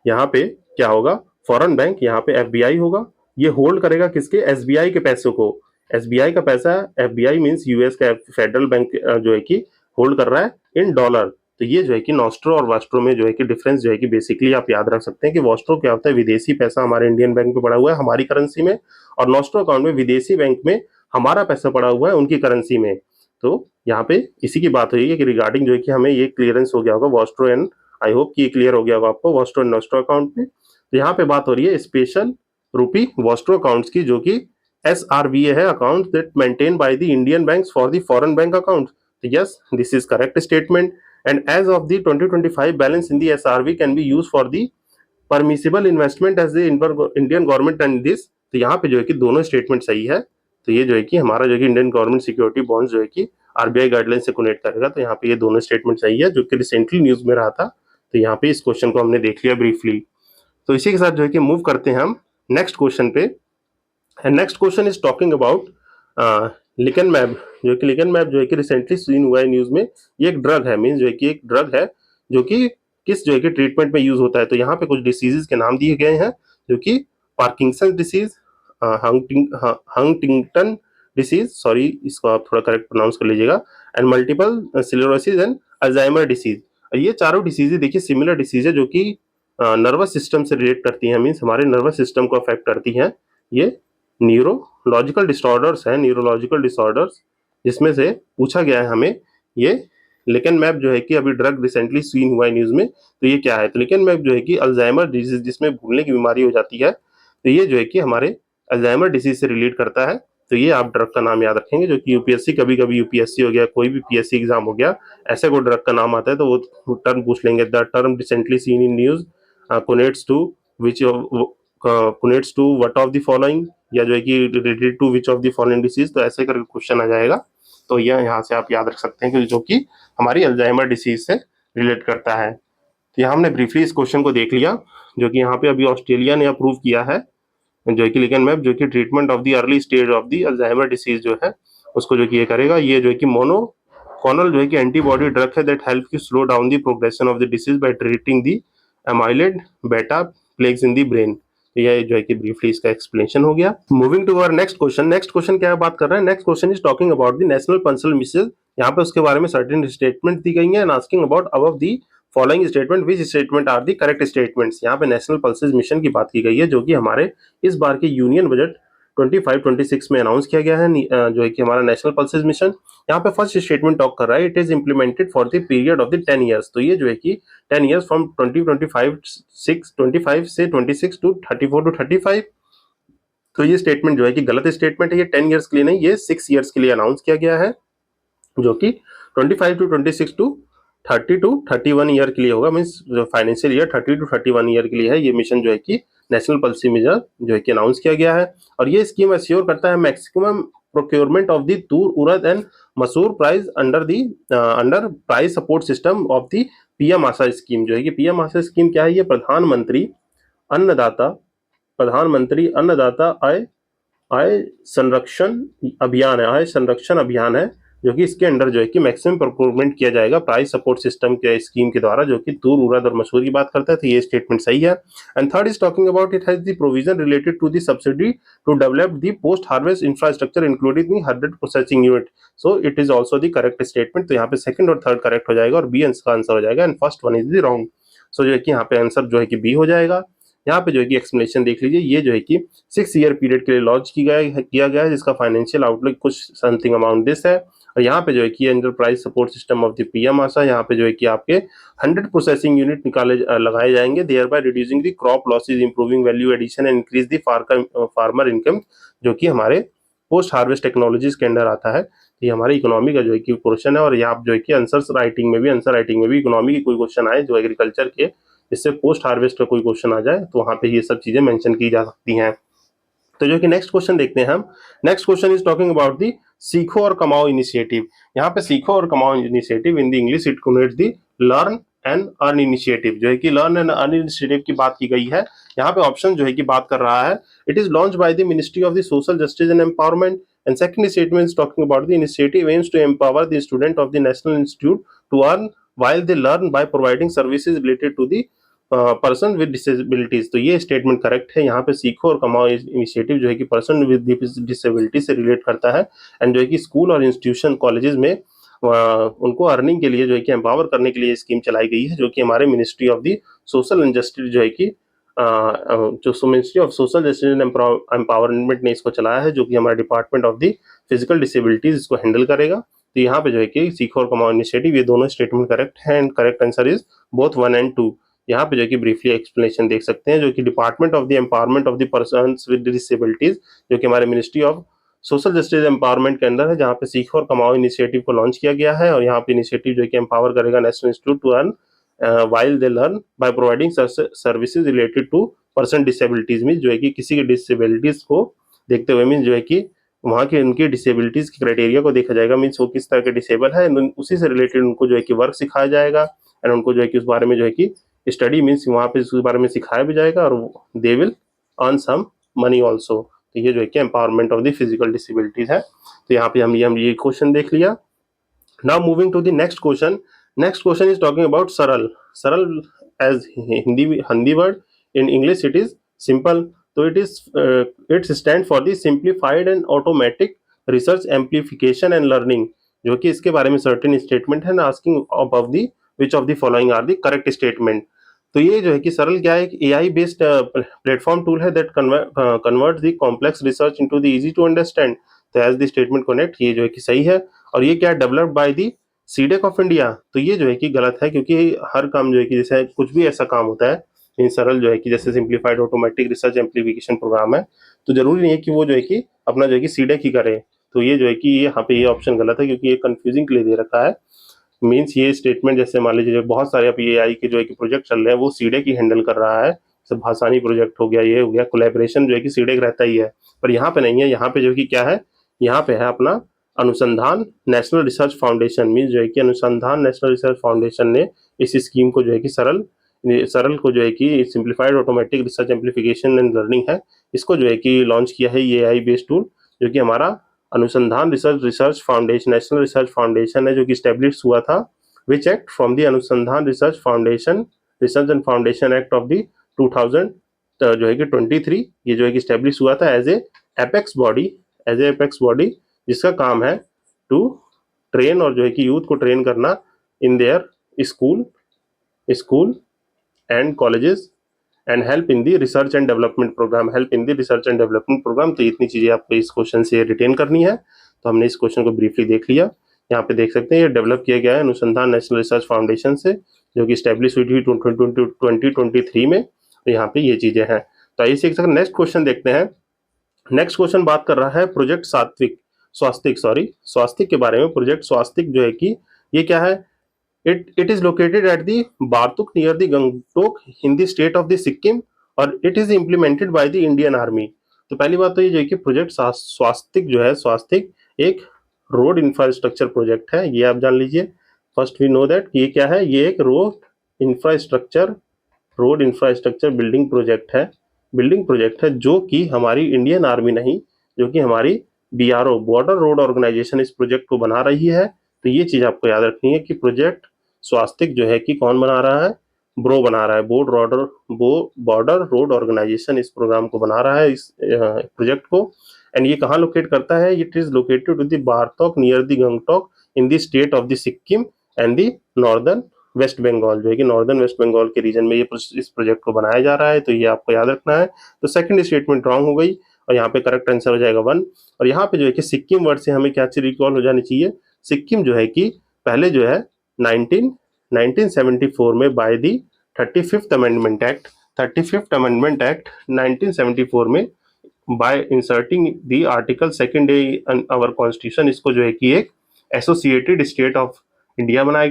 यहाँ पे क्या होगा, फॉरेन बैंक यहाँ पे एफबीआई होगा, ये होल्ड करेगा किसके, एसबीआई के पैसों को। एसबीआई का पैसा, एफबीआई मीन्स यूएस का फेडरल बैंक जो है कि होल्ड कर रहा है इन डॉलर। तो ये जो है कि नॉस्ट्रो और वास्ट्रो में जो है कि डिफरेंस जो है कि बेसिकली आप याद रख सकते हैं कि वास्ट्रो क्या होता है, विदेशी पैसा हमारे इंडियन बैंक में पड़ा हुआ है हमारी करेंसी में, और नॉस्ट्रो अकाउंट में विदेशी बैंक में हमारा पैसा पड़ा हुआ है उनकी करेंसी में। तो यहाँ पे इसी की बात हुई है कि रिगार्डिंग जो है कि हमें ये क्लियरेंस हो गया होगा वास्ट्रो एंड, आई होप कि ये क्लियर हो गया होगा आपको वास्ट्रो एंड नॉस्ट्रो अकाउंट में। तो यहाँ पे बात हो रही है स्पेशल रूपी वास्ट्रो अकाउंट्स की, जो कि SRBA है, account that maintain by the Indian banks for the foreign bank account. तो yes, this is correct statement and as of the 2025 balance in the SRB can be use for the permissible investment as the Indian government and this. तो यहाँ पे जो है कि दोनों statement सही है। तो ये जो है कि हमारा जो है कि इंडियन गवर्नमेंट सिक्योरिटी बॉन्ड्स जो है कि आरबीआई गाइडलाइन से कनेक्ट करेगा। तो यहाँ पे ये दोनों स्टेटमेंट सही है, जो कि रिसेंटली न्यूज में रहा था। तो यहाँ पे इस क्वेश्चन को हमने देख लिया ब्रीफली। तो इसी के साथ जो है कि मूव करते हैं हम नेक्स्ट क्वेश्चन पे। And next question is talking about lecanemab, जो कि लिकेनमैब जो है कि रिसेंटली सीन हुआ है न्यूज में। ये एक ड्रग है, मीन्स जो है कि एक ड्रग है जो कि किस जो है कि ट्रीटमेंट में यूज होता है। तो यहाँ पे कुछ डिसीजेस के नाम दिए गए हैं, जो कि Parkinson disease, Huntington disease, sorry इसको आप थोड़ा करेक्ट प्रोनाउंस कर लीजिएगा, and multiple sclerosis and Alzheimer disease. ये चारों डिसीजेज देखिए सिमिलर डिसीज है, जो कि नर्वस सिस्टम से रिलेट करती हैं, मीन्स हमारे नर्वस सिस्टम को अफेक्ट करती हैं। ये न्यूरोलॉजिकल डिसऑर्डर्स हैं, न्यूरोलॉजिकल डिसऑर्डर्स, जिसमें से पूछा गया है हमें ये लेकेनमैब जो है कि अभी ड्रग रिसेंटली सीन हुआ है न्यूज में। तो ये क्या है, तो लेकेनमैब जो है कि अल्जाइमर डिजीज, जिसमें भूलने की बीमारी हो जाती है, तो ये जो है कि हमारे अल्जाइमर डिजीज से रिलेट करता है। तो ये आप ड्रग का नाम याद रखेंगे, जो कि यूपीएससी, कभी कभी यूपीएससी हो गया, कोई भी पीएससी एग्जाम हो गया, ऐसे कोई ड्रग का नाम आता है तो वो टर्म पूछ लेंगे। The term recently seen in news connects to which connects to what of the following, या जो है कि related to which of the following disease. तो ऐसे करके क्वेश्चन आ जाएगा। तो यह यहाँ से आप याद रख सकते हैं कि जो कि हमारी अल्जाइमर डिसीज से रिलेट करता है। तो यहाँ हमने ब्रीफली इस क्वेश्चन को देख लिया, जो कि यहाँ पे अभी ऑस्ट्रेलिया ने अप्रूव किया है, जो कि लेकेनमैब जो कि treatment of the early stage of the Alzheimer disease जो है उसको जो कि ये करेगा। ये जो है कि मोनोक्लोनल जो है कि एंटीबॉडी ड्रग है that help to slow down the progression of the disease by treating the amyloid beta plaques in the brain. तो ये जो है कि ब्रीफली इसका एक्सप्लेनेशन हो गया। Moving to our next question. Next question क्या बात कर रहे हैं, next question is talking about the national pulses mission. यहाँ पे उसके बारे में सर्टेन स्टेटमेंट दी गई है and asking about above the following statement which statement are the correct statements. यहाँ पे नेशनल पल्सेस मिशन की बात की गई है, जो कि हमारे इस बार के यूनियन बजट 25-26 में अनाउंस किया गया है, जो है कि हमारा नेशनल पल्सेस मिशन। यहाँ पे फर्स्ट स्टेटमेंट टॉक कर रहा है, it is implemented for the period of the 10 years. तो ये जो है कि 10 ईयर्स फ्रॉम 2025 से 26 टू 34 टू 35। तो ये स्टेटमेंट जो है कि गलत स्टेटमेंट है, ये 10 ईयर्स के लिए नहीं, ये 6 ईयर्स के लिए अनाउंस किया गया है, जो कि 25 टू 26 टू 30 टू 31 ईयर के लिए होगा। Means financial year 30 to 31 year के लिए है ये मिशन, जो है कि नेशनल पॉलिसी मिशन जो है कि अनाउंस किया गया है। और ये स्कीम एश्योर करता है maximum procurement of the tur, urad and masoor price under price support system of the PM Aasha scheme. जो है कि पीएम आशा स्कीम क्या है, ये प्रधानमंत्री अन्नदाता आय संरक्षण अभियान है, जो कि इसके अंडर जो है कि मैक्सिमम प्रोक्योरमेंट किया जाएगा प्राइस सपोर्ट सिस्टम के स्कीम के द्वारा, जो कि तूर, उड़द और मसूर की बात करता है। तो ये स्टेटमेंट सही है। And third is talking about it has the provision related to the subsidy to develop the post harvest infrastructure including 100 processing unit. So it is also the correct statement. तो यहाँ पे सेकंड और third correct हो जाएगा और B का answer हो जाएगा, and first one is the wrong. So जो है कि यहाँ पे आंसर जो है कि बी हो जाएगा। यहाँ पे जो है कि एक्सप्लेनेशन देख लीजिए, ये जो है कि 6 ईयर पीरियड के लिए लॉन्च किया गया है, जिसका फाइनेंशियल आउटलुक कुछ समथिंग अमाउंट दिस है। और यहाँ पे जो है कि enterprise support system of the PM Aasha, यहाँ पे जो है कि आपके 100 प्रोसेसिंग यूनिट लगाए जाएंगे, thereby reducing the crop losses, improving value addition and increase the farmer income, जो कि हमारे पोस्ट हार्वेस्ट टेक्नोलॉजीज के अंडर आता है। ये हमारी इकोनॉमी का जो है कि पोर्शन है। और यहाँ जो है कि आंसर राइटिंग में भी इकोनॉमी की कोई क्वेश्चन आए जो एग्रीकल्चर के, इससे पोस्ट हार्वेस्ट का कोई क्वेश्चन आ जाए, तो वहाँ पे ये सब चीजें मेंशन की जा सकती हैं। तो जो कि नेक्स्ट क्वेश्चन देखते हैं हम। Next question is talking about दी सीखो और कमाओ इनिशिएटिव। यहाँ पे सीखो और कमाओ initiative in the English it converts the learn and earn initiative. जो है कि लर्न एंड अर्न इनिशिएटिव की बात की गई है। यहाँ पे ऑप्शन जो है कि बात कर रहा है, it is launch by the ministry of the social justice and empowerment, and second statement is talking about the initiative aims to empower the student of the national institute to earn while they learn by providing services related to the person with disabilities. तो ये statement correct है। यहाँ पे सीखो और कमाओ initiative जो है कि पर्सन विद डिसेबिलिटी से रिलेट करता है एंड जो है कि स्कूल और इंस्टीट्यूशन कॉलेजेस में उनको अर्निंग के लिए जो है कि एम्पावर करने के लिए स्कीम चलाई गई है, जो कि हमारे ministry of the social industry जो है कि जो ministry of social justice and empowerment ने इसको चलाया है, जो कि हमारा department of the physical disabilities इसको हैंडल करेगा। तो यहाँ पे जो है कि सीखो और कमाओ इनिशिएटिव, ये दोनों स्टेटमेंट करेक्ट है and correct answer is both 1 and 2। यहाँ पे जो कि ब्रीफली एक्सप्लेनेशन देख सकते हैं, जो कि department of the empowerment of the persons with disabilities, जो कि हमारे ministry of social justice empowerment के अंदर है, जहाँ पे सीखो और कमाओ इनिशिएटिव को लॉन्च किया गया है। और यहाँ पे इनिशिएटिव जो है कि एम्पावर करेगा national institute to earn while they learn by providing services related to person disabilities, mean जो है कि किसी के डिसेबिलिटीज को देखते हुए, मीन जो है कि वहाँ के उनकी डिसेबिलिटीज के क्राइटेरिया को देखा जाएगा, मीन्स वो किस तरह के डिसेबल है, उसी से रिलेटेड उनको जो है कि वर्क सिखाया जाएगा एंड उनको जो है कि उस बारे में जो है कि स्टडी मीन्स वहाँ पे उस बारे में सिखाया भी जाएगा और they will earn some money also. तो ये जो है कि empowerment of the physical disabilities है। तो यहाँ पे हम ये क्वेश्चन देख लिया। Now moving to the next question. Next question is talking about सरल। सरल as Hindi word, in English it is simple। तो it stand for the simplified and automatic research amplification and learning, जो कि इसके बारे में certain statement है, asking above the which of the following are the correct statement। तो ये जो है कि सरल क्या है, एक AI based प्लेटफॉर्म टूल है that converts the complex research into the easy to understand। तो as the statement connect, ये जो है कि सही है। और ये क्या developed by the CDAC of India. तो ये जो है कि गलत है, क्योंकि हर काम जो है कि जैसे कुछ भी ऐसा काम होता है इन सरल जो है कि जैसे simplified automatic research amplification programme है, तो जरूरी नहीं है कि वो जो है कि अपना जो है कि सीडेक ही करे। तो ये जो है कि यहाँ पे ये ऑप्शन गलत है, क्योंकि ये कंफ्यूजिंग के लिए दे रखा है। मीन्स ये स्टेटमेंट जैसे मान लीजिए बहुत सारे अभी AI के जो है कि प्रोजेक्ट चल रहे हैं वो सीडेक ही हैंडल कर रहा है, जैसे भासानी प्रोजेक्ट हो गया, ये हो गया, कोलैबोरेशन जो है कि सीडेक रहता ही है। पर यहाँ पे नहीं है, यहाँ पे जो कि क्या है, यहाँ पे है अपना अनुसंधान नेशनल रिसर्च फाउंडेशन, मीन जो है कि अनुसंधान नेशनल रिसर्च फाउंडेशन ने इस स्कीम को जो है कि सरल को जो है कि simplified automatic research amplification and learning है, इसको जो है कि लॉन्च किया है। ये AI बेस्ड टूल जो कि हमारा अनुसंधान research foundation national research foundation है, जो कि स्टेब्लिश हुआ था विच एक्ट फ्रॉम द अनुसंधान research foundation research and foundation act of the 2000 जो है कि 23। ये जो है कि स्टेब्लिश हुआ था एज ए एपेक्स बॉडी, जिसका काम है टू ट्रेन और जो है कि यूथ को ट्रेन करना in their school and colleges and help in the research and development programme. तो इतनी चीजें आपको इस क्वेश्चन से रिटेन करनी है। तो हमने इस क्वेश्चन को ब्रीफली देख लिया। यहाँ पे देख सकते हैं ये डेवलप किया गया है अनुसंधान नेशनल रिसर्च फाउंडेशन से, जो कि स्टैब्लिश हुई थी 2023 में। तो यहाँ पे ये चीजें हैं। तो आइए एक नेक्स्ट क्वेश्चन देखते हैं। नेक्स्ट क्वेश्चन बात कर रहा है प्रोजेक्ट स्वास्तिक के बारे में। प्रोजेक्ट स्वास्तिक जो है कि ये क्या है, it is located at the Bartuk near the Gangtok in the state of the Sikkim और it is implemented by the Indian army. तो पहली बात तो ये जो है कि प्रोजेक्ट स्वास्तिक जो है, स्वास्तिक एक रोड इंफ्रास्ट्रक्चर प्रोजेक्ट है, ये आप जान लीजिए। फर्स्ट वी नो दैट ये क्या है, ये एक रोड इंफ्रास्ट्रक्चर बिल्डिंग प्रोजेक्ट है, जो कि हमारी इंडियन आर्मी नहीं, जो कि हमारी BRO बॉर्डर रोड ऑर्गेनाइजेशन इस प्रोजेक्ट को बना रही है। तो ये चीज आपको याद रखनी है कि प्रोजेक्ट स्वास्तिक जो है कि कौन बना रहा है, बना रहा है, बॉर्डर रोड ऑर्गेनाइजेशन इस प्रोग्राम को बना रहा है, इस प्रोजेक्ट को। एंड ये कहाँ लोकेट करता है, it is located to the Bartok near the Gangtok in the state of the Sikkim and the northern West Bengal, जो है कि नॉर्दर्न वेस्ट बंगाल के रीजन में ये इस प्रोजेक्ट को बनाया जा रहा है। तो ये आपको याद रखना है। तो सेकंड स्टेटमेंट रॉन्ग हो गई और यहाँ पे करेक्ट आंसर हो जाएगा 1। और यहाँ पे जो है कि सिक्किम वर्ड से हमें क्या चीज रिकॉल हो जानी चाहिए, सिक्किम जो है कि पहले जो है 1974 में by the 35th amendment act 1974 में by inserting the article 2 in our constitution, इसको जो है कि एक एसोसिएटेड स्टेट ऑफ इंडिया बनाया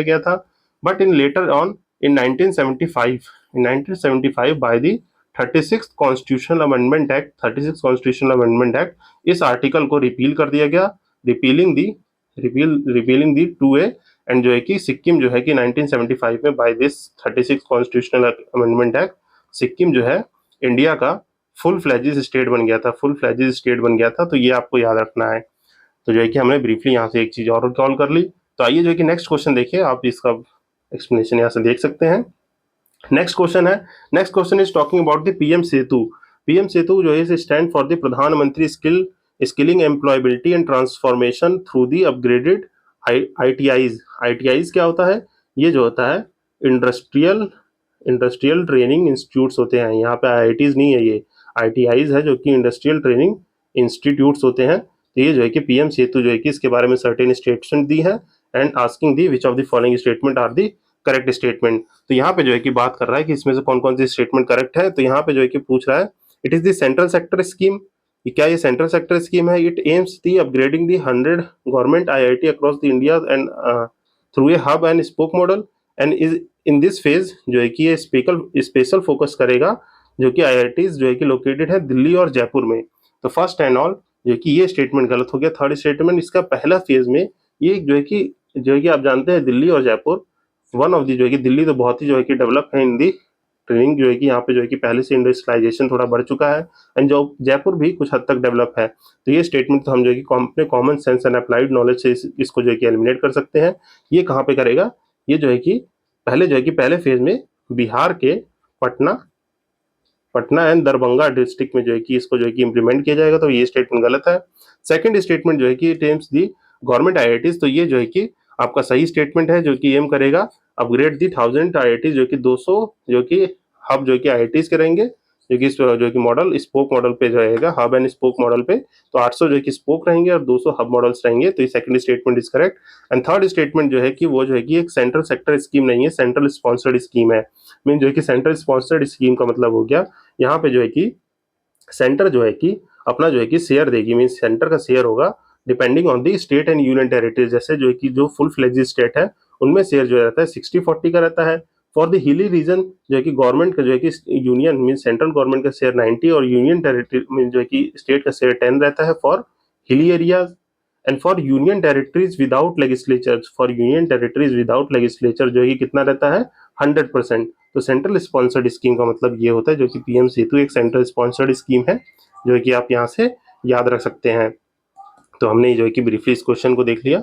गया था। But in later on in 1975 by the 36th constitutional amendment act इस आर्टिकल को रिपील कर दिया गया, रिपीलिंग दी 2A। एंड जो है कि सिक्किम जो है कि 1975 में by this 36th constitutional amendment act Sikkim जो है इंडिया का फुल फ्लैजेज स्टेट बन गया था, फुल फ्लैजेज स्टेट बन गया था। तो ये आपको याद रखना है। तो जो है कि हमने ब्रीफली यहाँ से एक चीज और सॉल्व कर ली। तो आइए जो है कि नेक्स्ट क्वेश्चन देखिए, आप इसका एक्सप्लेनेशन यहाँ से देख सकते हैं। नेक्स्ट क्वेश्चन है, next question is talking about the PM Setu. PM Setu जो है stand for the Pradhanmantri skilling employability and transformation through the upgraded ITIs. ITIs क्या होता है? ये जो होता है इंडस्ट्रियल इंडस्ट्रियल ट्रेनिंग इंस्टीट्यूट्स होते हैं। यहाँ पे आईआईटीज नहीं है, ये आईटीआईज है जो कि इंडस्ट्रियल ट्रेनिंग इंस्टीट्यूट्स होते हैं। तो ये जो है कि पीएम सेतु जो है कि इसके बारे में सर्टेन स्टेटमेंट दी है and asking the which of the following statement are the correct statement. तो यहाँ पे जो है कि बात कर रहा है कि इसमें से कौन कौन सी स्टेटमेंट करेक्ट है। तो यहाँ पे जो है कि पूछ रहा है it is the central sector scheme. क्या ये सेंट्रल सेक्टर स्कीम है? It aims the upgrading the 100 government IIT across the India and through a hub and spoke model and is in this phase जो है कि ये special focus करेगा जो कि आईआईटीज जो है कि लोकेटेड है दिल्ली और जयपुर में। तो फर्स्ट एंड ऑल जो कि ये स्टेटमेंट गलत हो गया। थर्ड स्टेटमेंट, इसका पहला फेज में ये जो है कि आप जानते हैं दिल्ली और जयपुर वन ऑफ दी जो है कि दिल्ली तो बहुत ही जो है कि डेवलप है इन दी ट्रेनिंग, जो है कि यहाँ पे जो है कि पहले से इंडस्ट्रियलाइजेशन थोड़ा बढ़ चुका है एंड जो जयपुर भी कुछ हद तक डेवलप है। तो ये स्टेटमेंट तो हम जो है कि अपने common sense and applied knowledge से इसको जो है कि एलिमिनेट कर सकते हैं। ये कहाँ पे करेगा? ये जो है कि पहले फेज में बिहार के पटना एंड दरभंगा डिस्ट्रिक्ट में जो है कि इसको जो है कि इंप्लीमेंट किया जाएगा। तो ये स्टेटमेंट गलत है। सेकंड स्टेटमेंट जो है कि टेम्स दी गवर्नमेंट आईआईटीज। तो ये जो है कि आपका सही स्टेटमेंट है जो कि एम करेगा अपग्रेड दी 1000 आईआईटीज, जो कि 200 जो कि हब जो कि आईआईटीज के रहेंगे, जो कि जो कि मॉडल स्पोक मॉडल पे रहेगा, हब एंड स्पोक मॉडल पे। तो 800 जो कि स्पोक रहेंगे और 200 हब मॉडल्स रहेंगे। तो ये second statement is correct. And third statement जो है कि वो जो है कि एक सेंट्रल सेक्टर स्कीम नहीं है, सेंट्रल स्पॉन्सर्ड स्कीम है। मीन जो है कि सेंट्रल स्पॉन्सर्ड स्कीम का मतलब हो गया यहाँ पे जो है कि सेंटर जो है कि अपना जो है कि शेयर देगी, मीन सेंटर का शेयर होगा depending on the state and union territories. जैसे जो है कि जो फुल फ्लेजेड स्टेट है उनमें शेयर जो रहता है 60-40 का रहता है। फॉर द हिली रीजन जो है कि गवर्नमेंट का जो है कि यूनियन मीन सेंट्रल गवर्नमेंट का शेयर 90 और यूनियन टेरिटरी मीन जो है कि स्टेट का शेयर 10 रहता है for hilly areas. And for union territories without legislature, जो है कि कितना रहता है 100%। तो सेंट्रल स्पॉन्सर्ड स्कीम का मतलब ये होता है जो कि पीएम सेतु एक सेंट्रल स्पॉन्सर्ड स्कीम है, जो कि आप यहाँ से याद रख सकते हैं। तो हमने जो है कि ब्रीफली इस क्वेश्चन को देख लिया।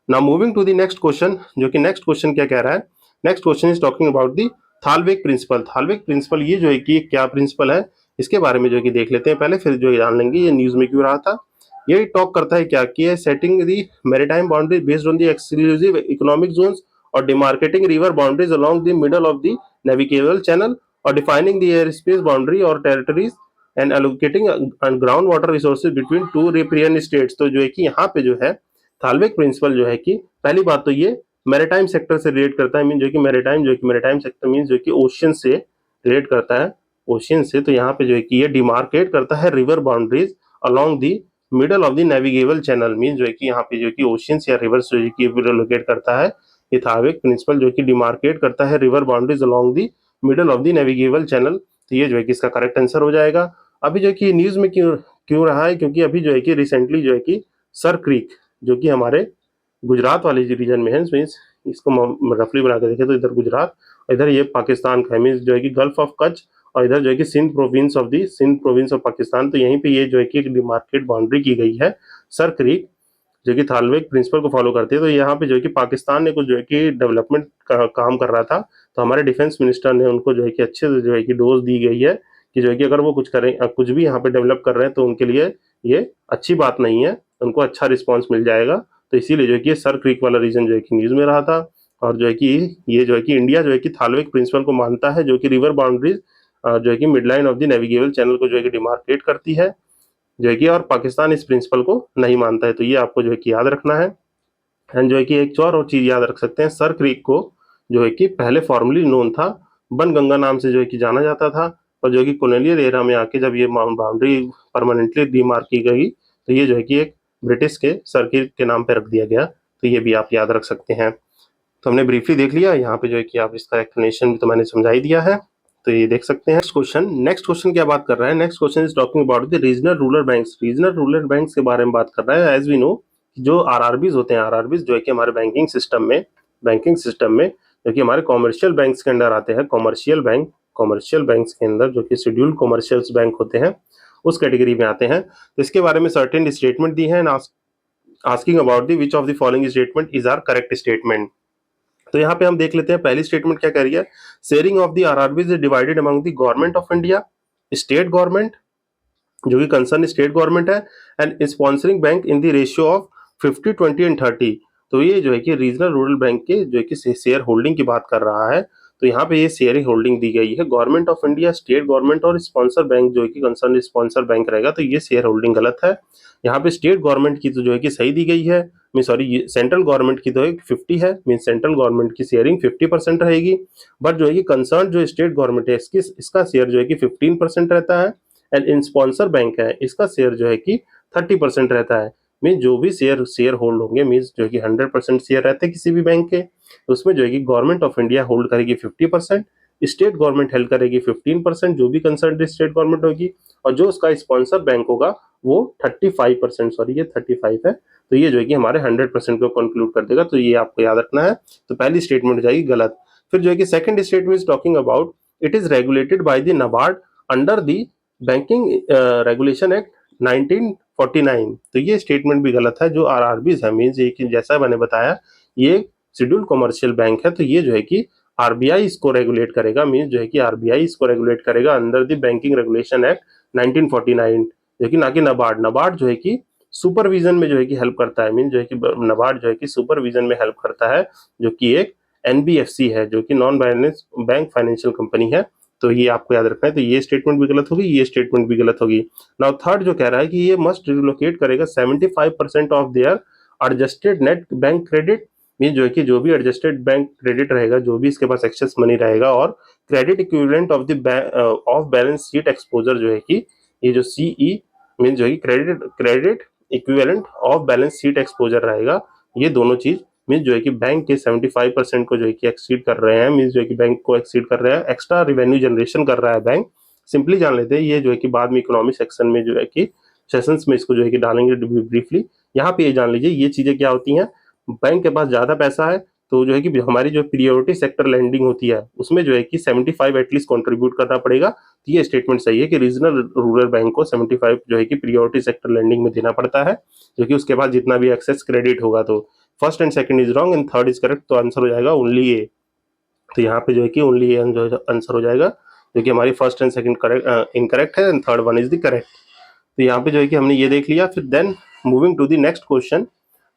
Now moving to the next question, जो कि नेक्स्ट क्वेश्चन क्या कह रहा है? Next question is talking about the thalweg principle. Thalweg principle ये जो है कि क्या प्रिंसिपल है, इसके बारे में जो है कि देख लेते हैं पहले, फिर जो जान लेंगे ये न्यूज में क्यों रहा था। ये टॉक करता है क्या कि setting the maritime boundary based on the exclusive economic zones और demarcating river boundaries along the middle of the navigable channel और defining the air space boundary और territories and allocating ground water resources between two riparian states. तो जो है कि यहाँ पे जो है थालवेक प्रिंसिपल जो है कि पहली बात तो ये मैरीटाइम सेक्टर से रिलेट करता है। मीन जो कि मैरीटाइम सेक्टर मीन जो कि ओशियन से रिलेट करता है, ओशियन से। तो यहाँ पे जो है कि ये डिमार्केट करता है river boundaries along the middle of the navigable channel. Mean जो है कि यहाँ पे जो कि ओशियंस या रिवर्स जो है कि लोकेट करता है। ये थालवेक प्रिंसिपल जो कि डिमार्केट करता है river boundaries along the middle of the navigable channel. तो ये जो है कि इसका करेक्ट आंसर हो जाएगा। अभी जो कि न्यूज में क्यों क्यों रहा है, क्योंकि अभी जो है कि रिसेंटली जो है कि सर क्रीक जो कि हमारे गुजरात वाले रीजन में है, मीन्स इसको रफली बना के देखें तो इधर गुजरात, इधर ये पाकिस्तान का है, मीन्स जो है कि गल्फ ऑफ कच्छ, और इधर जो है कि सिंध प्रोविंस ऑफ पाकिस्तान। तो यहीं पे ये जो है कि एक डिमार्केट बाउंड्री की गई है सर क्रीक, जो कि थालवेक प्रिंसिपल को फॉलो करते हैं। तो यहाँ पे जो है कि पाकिस्तान ने कुछ जो है कि डेवलपमेंट का काम कर रहा था, तो हमारे डिफेंस मिनिस्टर ने उनको जो है कि अच्छे से जो है कि डोज दी गई है कि जो है कि अगर वो कुछ करें, कुछ भी यहाँ पे डेवलप कर रहे हैं तो उनके लिए ये अच्छी बात नहीं है, उनको अच्छा रिस्पॉन्स मिल जाएगा। तो इसीलिए जो है कि सर क्रीक वाला रीजन जो है कि न्यूज में रहा था। और जो है कि ये जो है कि इंडिया जो है कि थालवेक प्रिंसिपल को मानता है, जो कि रिवर बाउंड्रीज जो है कि midline of the navigable channel को जो है कि डिमार्केट करती है, जो है कि और पाकिस्तान इस प्रिंसिपल को नहीं मानता है। तो ये आपको जो है कि याद रखना है। एंड जो है कि एक और चीज याद रख सकते हैं, सर क्रीक को जो है कि पहले फॉर्मली नोन था बनगंगा नाम से जो है कि जाना जाता था, और जो है कि कॉलोनियल एरा में आके जब ये बाउंड्री परमानेंटली डिमार्क की गई तो ये जो है कि एक ब्रिटिश के सर क्रीक के नाम पे रख दिया गया। तो ये भी आप याद रख सकते हैं। तो हमने ब्रीफली देख लिया, यहाँ पे जो है कि आप इसका एक्सप्लेनेशन भी तो मैंने समझा ही दिया है। तो ये देख सकते हैं। नेक्स्ट क्वेश्चन क्या बात कर रहा है? Next question is talking about the regional rural banks. Regional rural banks के बारे में बात कर रहा है। एज वी नो जो आरआरबीज होते हैं, आरआरबीज जो है कि हमारे बैंकिंग सिस्टम में जो कि हमारे कॉमर्शियल बैंक्स के अंडर आते हैं, कॉमर्शियल बैंक। कॉमर्शियल बैंक्स के अंदर, जो कि शेड्यूल्ड कॉमर्शियल बैंक होते हैं, उस कैटेगरी में आते हैं। तो इसके बारे में सर्टेन स्टेटमेंट दी है, asking about the which of the following statement is are correct statement. तो यहाँ पे हम देख लेते हैं पहली स्टेटमेंट क्या कह रही है। Sharing of the RRBs is divided among the government of India, state government, जो कि कंसर्न स्टेट गवर्नमेंट है, and sponsoring bank in the ratio of 50, 20 and 30। तो ये जो है कि रीजनल रूरल बैंक के जो है कि शेयर होल्डिंग की बात कर रहा है। तो यहाँ पे ये शेयर होल्डिंग दी गई है government of India, state government और स्पॉन्सर बैंक, जो है कि कंसर्न स्पॉन्सर बैंक रहेगा। तो ये शेयर होल्डिंग गलत है। यहाँ पे स्टेट गवर्नमेंट की तो जो है कि सही दी गई है, मीन सॉरी सेंट्रल गवर्नमेंट की तो 50 है, मीन सेंट्रल गवर्नमेंट की शेयरिंग 50% रहेगी। बट जो है कि कंसर्न जो स्टेट गवर्नमेंट है इसका शेयर जो है कि 15% रहता है, एंड इन स्पॉन्सर बैंक है इसका शेयर जो है कि 30% रहता है। मीन जो भी शेयर होल्ड होंगे, मीन जो है कि 100% शेयर रहते हैं किसी भी बैंक के, तो उसमें जो है कि गवर्नमेंट ऑफ इंडिया होल्ड करेगी 50%, स्टेट गवर्नमेंट हेल्ड करेगी 15%, जो भी कंसर्न स्टेट गवर्नमेंट होगी, और जो उसका स्पॉन्सर बैंक होगा वो 35%, सॉरी ये 35 है। तो ये जो है कि हमारे 100% को कंक्लूड कर देगा। तो ये आपको याद रखना है। तो पहली स्टेटमेंट हो जाएगी गलत। फिर जो है कि second statement is talking about it is regulated by the NABARD under the banking regulation act 1949। तो ये स्टेटमेंट भी गलत है। जो आरआरबीज है, मीन्स ये कि जैसा मैंने बताया ये शेड्यूल्ड कमर्शियल बैंक है, तो ये जो है कि आरबीआई इसको रेगुलेट करेगा, मीन्स जो है कि आरबीआई इसको रेगुलेट करेगा under the banking regulation act 1949, जो कि ना कि नबार्ड। नबार्ड जो है कि सुपरविजन में जो है कि हेल्प करता है, मीन्स जो है कि नबार्ड जो है कि सुपरविजन में हेल्प करता है, जो कि एक एनबीएफसी है, जो कि नॉन बैंक फाइनेंशियल कंपनी है। तो ये आपको याद रखना है। तो ये स्टेटमेंट भी गलत होगी, ये स्टेटमेंट भी गलत होगी। नाउ थर्ड जो कह रहा है कि ये मस्ट रिलोकेट करेगा 75% of their adjusted net bank credit, mean जो है कि जो भी एडजस्टेड बैंक क्रेडिट रहेगा, जो भी इसके पास एक्सेस मनी रहेगा, और credit equivalent of the of balance sheet exposure, जो है कि ये जो सीई मीन जो है कि credit equivalent of balance sheet exposure रहेगा। ये दोनों चीज मीन जो है कि बैंक के 75% को जो है कि एक्सीड कर रहे हैं, मीन जो है कि बैंक को एक्सीड कर रहे हैं, एक्स्ट्रा रिवेन्यू जनरेशन कर रहा है बैंक। सिंपली जान लेते हैं, ये जो है कि बाद में इकोनॉमिक सेक्शन में जो है कि सेशंस में इसको जो है कि डालेंगे ब्रीफली। यहाँ पे ये जान लीजिए ये चीजें क्या होती हैं। बैंक के पास ज्यादा पैसा है तो जो है कि हमारी जो प्रियोरिटी सेक्टर लैंडिंग होती है उसमें जो है कि 75 एटलीस्ट कंट्रीब्यूट करना पड़ेगा। तो ये स्टेटमेंट सही है कि रीजनल रूरल बैंक को 75 जो है कि प्रियोरिटी सेक्टर लैंडिंग में देना पड़ता है, जो कि उसके पास जितना भी एक्सेस क्रेडिट होगा। तो first and second is wrong and third is correct. तो आंसर हो जाएगा ओनली ए। तो यहाँ पे जो है कि ओनली ए आंसर हो जाएगा, जो कि हमारी first and second correct incorrect है and third one is the correct. तो यहाँ पे जो है कि हमने ये देख लिया। फिर then moving to the next question.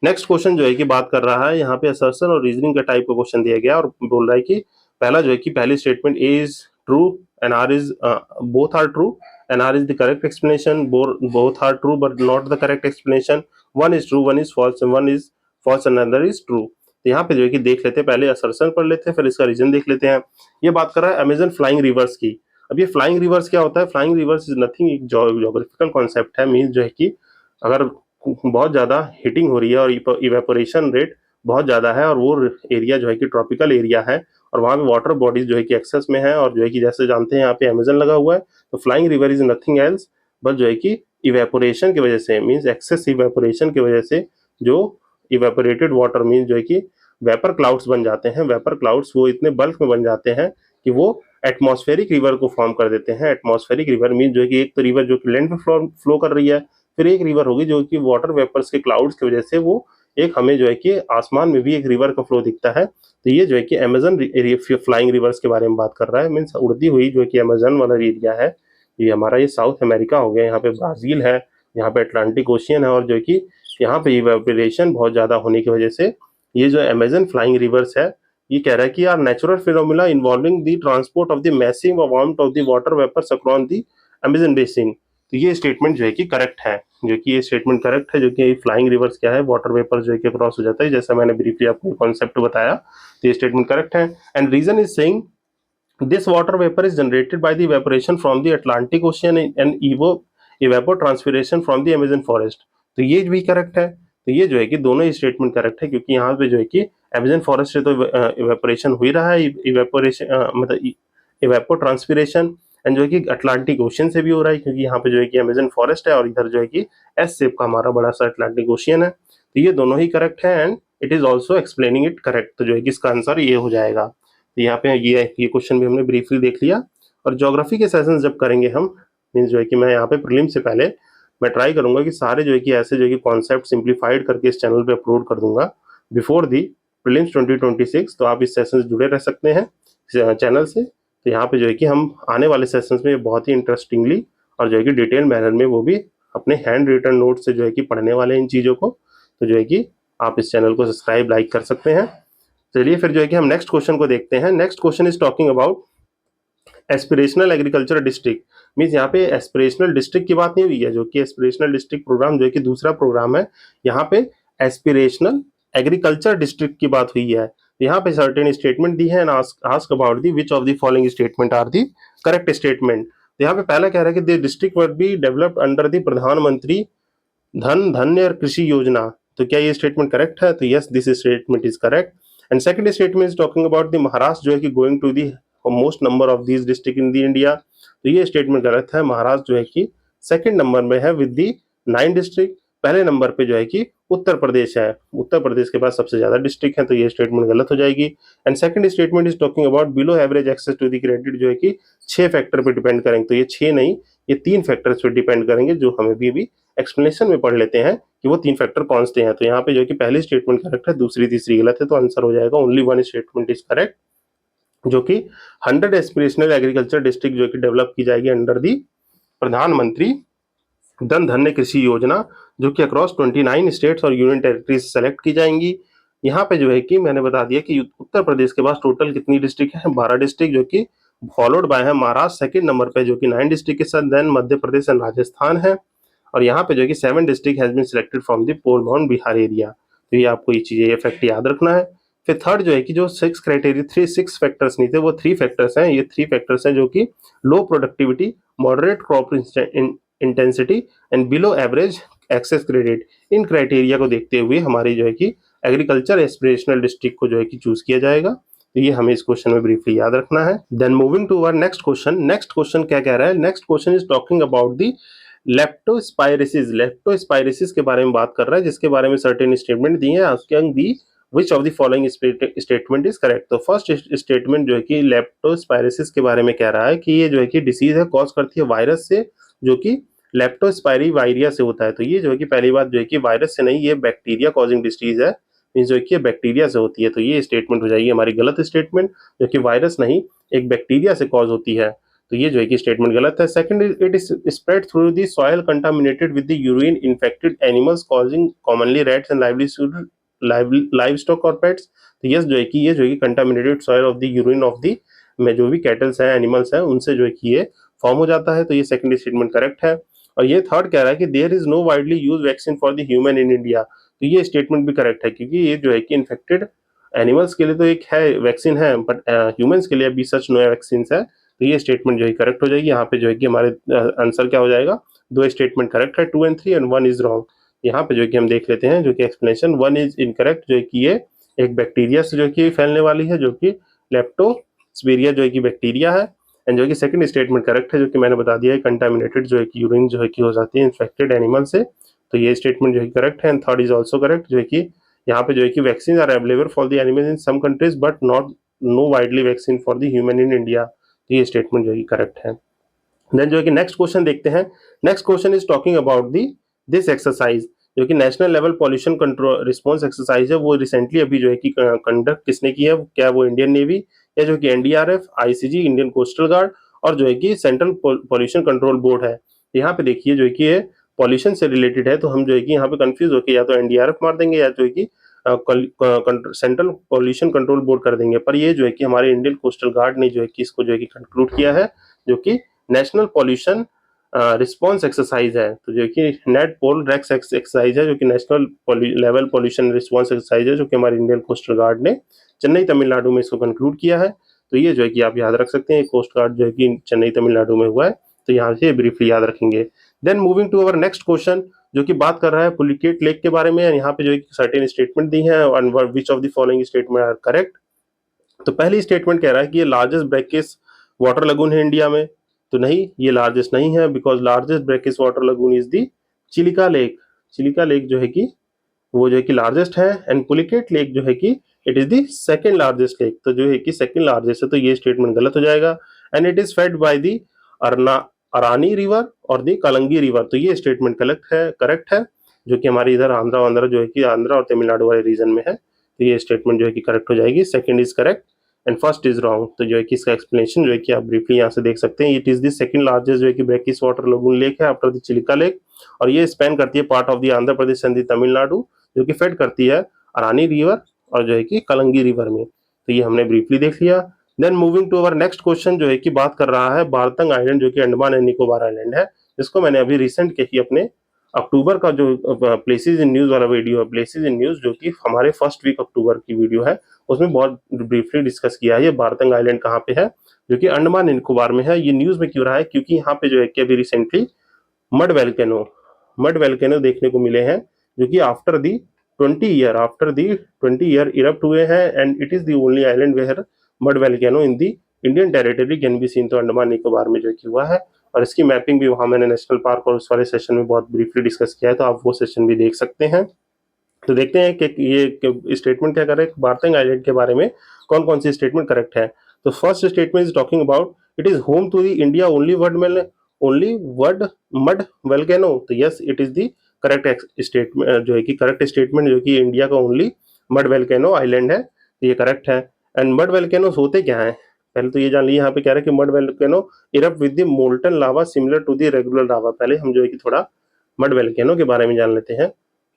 Next question जो है कि बात कर रहा है यहाँ पे असर्शन और रीजनिंग का टाइप का क्वेश्चन दिया गया, और बोल रहा है कि पहला जो है कि पहली statement A is true and R is both are true and R is the correct explanation, both are true but not the correct explanation, one is true one is false and one is false and another is true. तो यहाँ पे जो है कि देख लेते हैं, पहले असर्शन पढ़ लेते हैं फिर इसका रीजन देख लेते हैं। ये बात कर रहा है अमेजन फ्लाइंग रिवर्स की। अब ये फ्लाइंग रिवर्स क्या होता है? फ्लाइंग रिवर्स इज नथिंग, एक ज्योग्राफिकल कॉन्सेप्ट है। मीन्स जो है कि अगर बहुत ज्यादा हीटिंग हो रही है और इवेपोरेशन रेट बहुत ज्यादा है, और वो एरिया जो है कि ट्रॉपिकल एरिया है, और वहाँ पे वाटर बॉडीज जो है कि एक्सेस में है, और जो है कि जैसे जानते हैं यहाँ पे अमेजन लगा हुआ है, तो flying river is nothing else but जो है कि इवेपोरेशन की वजह से, मीन्स एक्सेस इवेपोरेशन की वजह से जो इवेपोरेटेड वाटर मीन्स जो है कि वेपर क्लाउड्स बन जाते हैं। वेपर क्लाउड्स वो इतने बल्क में बन जाते हैं कि वो एटमॉस्फेरिक रिवर को फॉर्म कर देते हैं। एटमॉस्फेरिक रिवर मीन जो है कि एक तो रिवर जो कि लैंड पे फ्लो कर रही है, फिर एक रिवर होगी जो कि वाटर वेपर्स के क्लाउड्स की वजह से वो एक हमें जो है कि आसमान में भी एक रिवर का फ्लो दिखता है। तो ये जो है कि अमेजन फ्लाइंग रिवर्स के बारे में बात कर रहा है, मीन्स उड़ती हुई जो है कि अमेजन वाला एरिया है, ये हमारा ये साउथ अमेरिका हो गया, यहाँ पे ब्राजील है, यहाँ पे अटलांटिक ओशियन है, और जो है कि यहाँ पे इवेपोरेशन बहुत ज्यादा होने की वजह से ये जो अमेजन फ्लाइंग रिवर्स है, ये कह रहा है कि R natural phenomena involving the transport of the massive amount of the water vapours across the Amazon basin. तो ये स्टेटमेंट जो है कि करेक्ट है, जो कि ये स्टेटमेंट करेक्ट है, जो कि फ्लाइंग रिवर्स क्या है, वाटर वेपर जो है कि क्रॉस हो जाता है, जैसा मैंने ब्रीफली आपको कॉन्सेप्ट बताया। तो ये स्टेटमेंट करेक्ट है। And reason is saying this water vapour is generated by the evaporation from the Atlantic ocean and evapotranspiration from the Amazon forest. तो ये भी करेक्ट है। तो ये जो है कि दोनों ही स्टेटमेंट करेक्ट है, क्योंकि यहाँ पे जो है कि अमेजन फॉरेस्ट से तो इवेपोरेशन हो ही रहा है, इवेपोरेशन मतलब इवेपो ट्रांसपिरेशन, एंड जो है कि अटलांटिक ओशियन से भी हो रहा है, क्योंकि यहाँ पे जो है कि अमेजन फॉरेस्ट है और इधर जो है कि एस शेप का हमारा बड़ा सा अटलांटिक ओशियन है। तो ये दोनों ही करेक्ट है and it is also explaining it correct. तो जो है कि इसका आंसर ये हो जाएगा। तो यहाँ पे ये क्वेश्चन भी हमने ब्रीफली देख लिया। और ज्योग्राफी के सेशंस जब करेंगे हम, मीन्स जो है कि मैं यहाँ पे प्रीलिम से पहले मैं ट्राई करूंगा कि सारे जो है कि ऐसे जो है कि कॉन्सेप्ट सिंप्लीफाइड करके इस चैनल पे अपलोड कर दूंगा बिफोर दी प्रीलिम्स 2026। तो आप इस सेशन से जुड़े रह सकते हैं चैनल से। तो यहाँ पे जो है कि हम आने वाले सेशंस में बहुत ही इंटरेस्टिंगली और जो है कि डिटेल मैनर में वो भी अपने हैंड रिटन नोट से जो है कि पढ़ने वाले इन चीज़ों को। तो जो है कि आप इस चैनल को सब्सक्राइब लाइक कर सकते हैं। चलिए फिर जो है कि हम नेक्स्ट क्वेश्चन को देखते हैं। Next question is talking about aspirational agriculture district. Means यहाँ पे एस्पिरेशनल डिस्ट्रिक्ट की बात नहीं हुई है, जो कि एस्पिरेशनल डिस्ट्रिक्ट प्रोग्राम जो है कि दूसरा प्रोग्राम है। यहाँ पे एस्पिरेशनल एग्रीकल्चर डिस्ट्रिक्ट की बात हुई है। यहाँ पे सर्टेन स्टेटमेंट दी है and ask about the which of the following statement are the correct statement. तो यहाँ पे पहला कह रहा है कि the district would be developed under the Pradhanmantri Dhan धान्य कृषि योजना। तो क्या ये स्टेटमेंट करेक्ट है? तो yes, this statement is correct. And second statement is talking about the Maharashtra जो है कि going to the most number of these district in the India. तो ये स्टेटमेंट गलत है। महाराष्ट्र जो है कि सेकंड नंबर में है विद दी 9 डिस्ट्रिक्ट। पहले नंबर पे जो है कि उत्तर प्रदेश है, उत्तर प्रदेश के पास सबसे ज्यादा डिस्ट्रिक्ट है। तो ये स्टेटमेंट गलत हो जाएगी। And second statement is talking about below average access to the credit जो है कि 6 फैक्टर पे डिपेंड करेंगे। तो ये 6 नहीं, ये 3 फैक्टर्स पे डिपेंड करेंगे, जो हमें भी एक्सप्लेनेशन में पढ़ लेते हैं कि वो 3 फैक्टर कौन से हैं। तो यहाँ पे जो है कि पहली स्टेटमेंट करेक्ट है, दूसरी तीसरी गलत है। तो आंसर हो जाएगा only one statement is correct, जो कि 100 एस्पिरेशनल एग्रीकल्चर डिस्ट्रिक्ट जो कि डेवलप की जाएगी अंडर दी प्रधानमंत्री धन धान्य कृषि योजना, जो कि अक्रॉस 29 स्टेट्स और यूनियन टेरिटरीज सेलेक्ट की जाएंगी। यहाँ पे जो है कि मैंने बता दिया कि उत्तर प्रदेश के पास टोटल कितनी डिस्ट्रिक्ट है? 12 डिस्ट्रिक्ट, जो कि फॉलोड बाय है महाराष्ट्र सेकंड नंबर पे जो कि 9 डिस्ट्रिक्ट के साथ, देन मध्य प्रदेश एंड राजस्थान है। और यहाँ पे जो है कि 7 district has been selected from the pole bound Bihar area. तो ये आपको ये चीजें ये फैक्ट याद रखना है। फिर थर्ड जो है कि जो 6 क्राइटेरिया 6 फैक्टर्स नहीं थे, वो 3 फैक्टर्स हैं। ये 3 फैक्टर्स हैं जो कि low productivity, moderate crop intensity and below average access credit. इन क्राइटेरिया को देखते हुए हमारी जो है कि एग्रीकल्चर एस्पिरेशनल डिस्ट्रिक्ट को जो है कि चूज किया जाएगा। तो ये हमें इस क्वेश्चन में ब्रीफली याद रखना है। Then moving to our next question. Next question क्या कह रहा है? Next question is talking about the leptospirosis. Leptospirosis के बारे में बात कर रहा है, जिसके बारे में सर्टेन स्टेटमेंट दी है। Asking the which of the following statement is correct. तो फर्स्ट स्टेटमेंट जो है कि लेप्टोस्पाइरोसिस के बारे में कह रहा है कि ये जो है कि डिसीज है, कॉज करती है वायरस से, जो कि लेप्टोस्पाइरी वायरिया से होता है। तो ये जो है कि पहली बात जो है कि वायरस से नहीं, ये बैक्टीरिया कॉजिंग डिसीज है, मींस जो है कि बैक्टीरिया से होती है। तो ये स्टेटमेंट हो जाएगी हमारी गलत स्टेटमेंट, जो कि वायरस नहीं एक बैक्टीरिया से कॉज होती है। तो ये जो है कि स्टेटमेंट गलत है। Second, it is spread through the soil contaminated with the urine infected animals causing commonly rats and live stock और पेट्स। तो यस जो है कि ये जो है कि contaminated soil of the urine of the में जो भी कैटल्स हैं, एनिमल्स हैं, उनसे जो है कि ये फॉर्म हो जाता है। तो ये सेकंड स्टेटमेंट करेक्ट है। और ये थर्ड कह रहा है कि there is no widely use vaccine for the human in India. तो ये स्टेटमेंट भी करेक्ट है, क्योंकि ये जो है कि इन्फेक्टेड एनिमल्स के लिए तो एक है वैक्सीन है, बट ह्यूमंस के लिए अभी सच नो वैक्सीन है। तो ये स्टेटमेंट जो है करेक्ट हो जाएगी। यहाँ पे जो है कि हमारे आंसर क्या हो जाएगा? 2 स्टेटमेंट करेक्ट है, 2 and 3 एंड 1 इज रॉन्ग। यहाँ पे जो है कि हम देख लेते हैं, जो कि एक्सप्लेनेशन 1 इज इनकरेक्ट, जो है कि ये एक बैक्टीरिया से जो है कि फैलने वाली है, जो कि लेप्टोस्पिरिया जो है कि बैक्टीरिया है। एंड जो कि सेकंड स्टेटमेंट करेक्ट है, जो कि मैंने बता दिया है, कंटामिनेटेड जो है कि यूरिन जो है कि हो जाती है इन्फेक्टेड एनिमल से। तो ये स्टेटमेंट जो है करेक्ट है। And third is also correct, जो है कि यहाँ पे जो है कि vaccine are available for the animals in some countries but not no widely vaccine for the human in India. तो ये स्टेटमेंट जो है करेक्ट है। देन जो है कि नेक्स्ट क्वेश्चन देखते हैं। Next question is talking about the this exercise, जो कि national level pollution control response exercise है। वो रिसेंटली अभी जो है कि कंडक्ट किसने की है? क्या वो इंडियन नेवी या जो कि NDRF, ICG, Indian coastal guard और जो है कि सेंट्रल पॉल्यूशन कंट्रोल बोर्ड है। यहाँ पे देखिए जो है कि ये पॉल्यूशन से रिलेटेड है, तो हम जो है कि यहाँ पे कंफ्यूज होकर या तो एनडीआरएफ मार देंगे या जो है कि सेंट्रल पॉल्यूशन कंट्रोल बोर्ड कर देंगे। पर ये जो है कि हमारे इंडियन कोस्टल गार्ड ने जो है कि इसको जो है कि कंक्लूड किया है, जो कि नेशनल पॉल्यूशन रिस्पांस एक्सरसाइज है। तो जो कि नेट पोल रेक्स एक्सरसाइज है, जो कि national level pollution response exercise है, जो कि हमारे इंडियन कोस्टल गार्ड ने चेन्नई तमिलनाडु में इसको कंक्लूड किया है। तो ये जो है कि आप याद रख सकते हैं, कोस्ट गार्ड जो है कि चेन्नई तमिलनाडु में हुआ है। तो यहाँ से ब्रीफली याद रखेंगे। Then moving to our next question, जो कि बात कर रहा है पुलिकेट लेक के बारे में। यहाँ पे जो है सर्टेन स्टेटमेंट दी है, which of the following statement are correct. तो पहली स्टेटमेंट कह रहा है कि ये लार्जेस्ट ब्रैकिस वाटर लगून है इंडिया में। तो नहीं, ये लार्जेस्ट नहीं है, because largest brackish water lagoon is the Chilika lake. Chilika lake जो है कि वो जो है कि लार्जेस्ट है, एंड पुलिकेट लेक जो है कि it is the second largest lake. तो जो है कि सेकंड लार्जेस्ट है, तो ये स्टेटमेंट गलत हो जाएगा। And it is fed by the Arna Arani river और दी कलंगी रिवर। तो ये स्टेटमेंट करेक्ट है, जो कि हमारे इधर आंध्रा जो है कि आंध्रा और तमिलनाडु वाले रीजन में है। तो ये स्टेटमेंट जो है कि करेक्ट हो जाएगी। Second is correct and first is wrong. तो जो है कि इसका एक्सप्लेनेशन जो है कि आप ब्रीफली यहाँ से देख सकते हैं। It is the second largest जो है कि ब्रैकिश वाटर लगून लेक है आफ्टर द चिलिका लेक, और ये स्पेन करती है part of the Andhra Pradesh and the Tamil Nadu, जो कि फेड करती है अरानी रिवर और जो है कि कलंगी रिवर में। तो ये हमने ब्रीफली देख लिया। Then moving to our next question जो है कि बात कर रहा है बारतंग आइलैंड, जो कि अंडमान एंड निकोबार आइलैंड है, जिसको मैंने अभी रिसेंट के ही अपने अक्टूबर का जो प्लेसेस इन न्यूज वाला वीडियो है, प्लेसेस इन न्यूज, जो कि हमारे फर्स्ट वीक अक्टूबर की वीडियो है, उसमें बहुत ब्रीफली डिस्कस किया है ये बारतंग आइलैंड कहाँ पे है, जो कि अंडमान एंड निकोबार में है। ये न्यूज में क्यों रहा है, क्योंकि यहाँ पे जो है कि अभी रिसेंटली मड वेल्केनो देखने को मिले हैं, जो कि आफ्टर दी 20 ईयर इरप्ट हुए हैं, and it is the only island where mud volcano in the Indian territory can be seen. तो अंडमान निकोबार में जो कि हुआ है, और इसकी मैपिंग भी वहां मैंने नेशनल पार्क और उस वाले सेशन में बहुत ब्रीफली डिस्कस किया है, तो आप वो सेशन भी देख सकते हैं। तो देखते हैं कि ये स्टेटमेंट क्या कर रहे हैं बारतंग आइलैंड के बारे में, कौन कौन सी स्टेटमेंट करेक्ट है। तो first statement is talking about it is home to the India only word mud volcano. तो yes, it is the correct statement, जो है कि करेक्ट स्टेटमेंट, जो कि इंडिया का ओनली मड वेल्केनो आइलैंड है, तो ये करेक्ट है। एंड मड वेल्केनोस होते क्या है, पहले तो ये जान लीजिए। यहाँ पे कह रहे हैं कि mud volcano erupt with the molten lava similar to the regular lava. पहले हम जो है कि थोड़ा मड वेल्केनो के बारे में जान लेते हैं,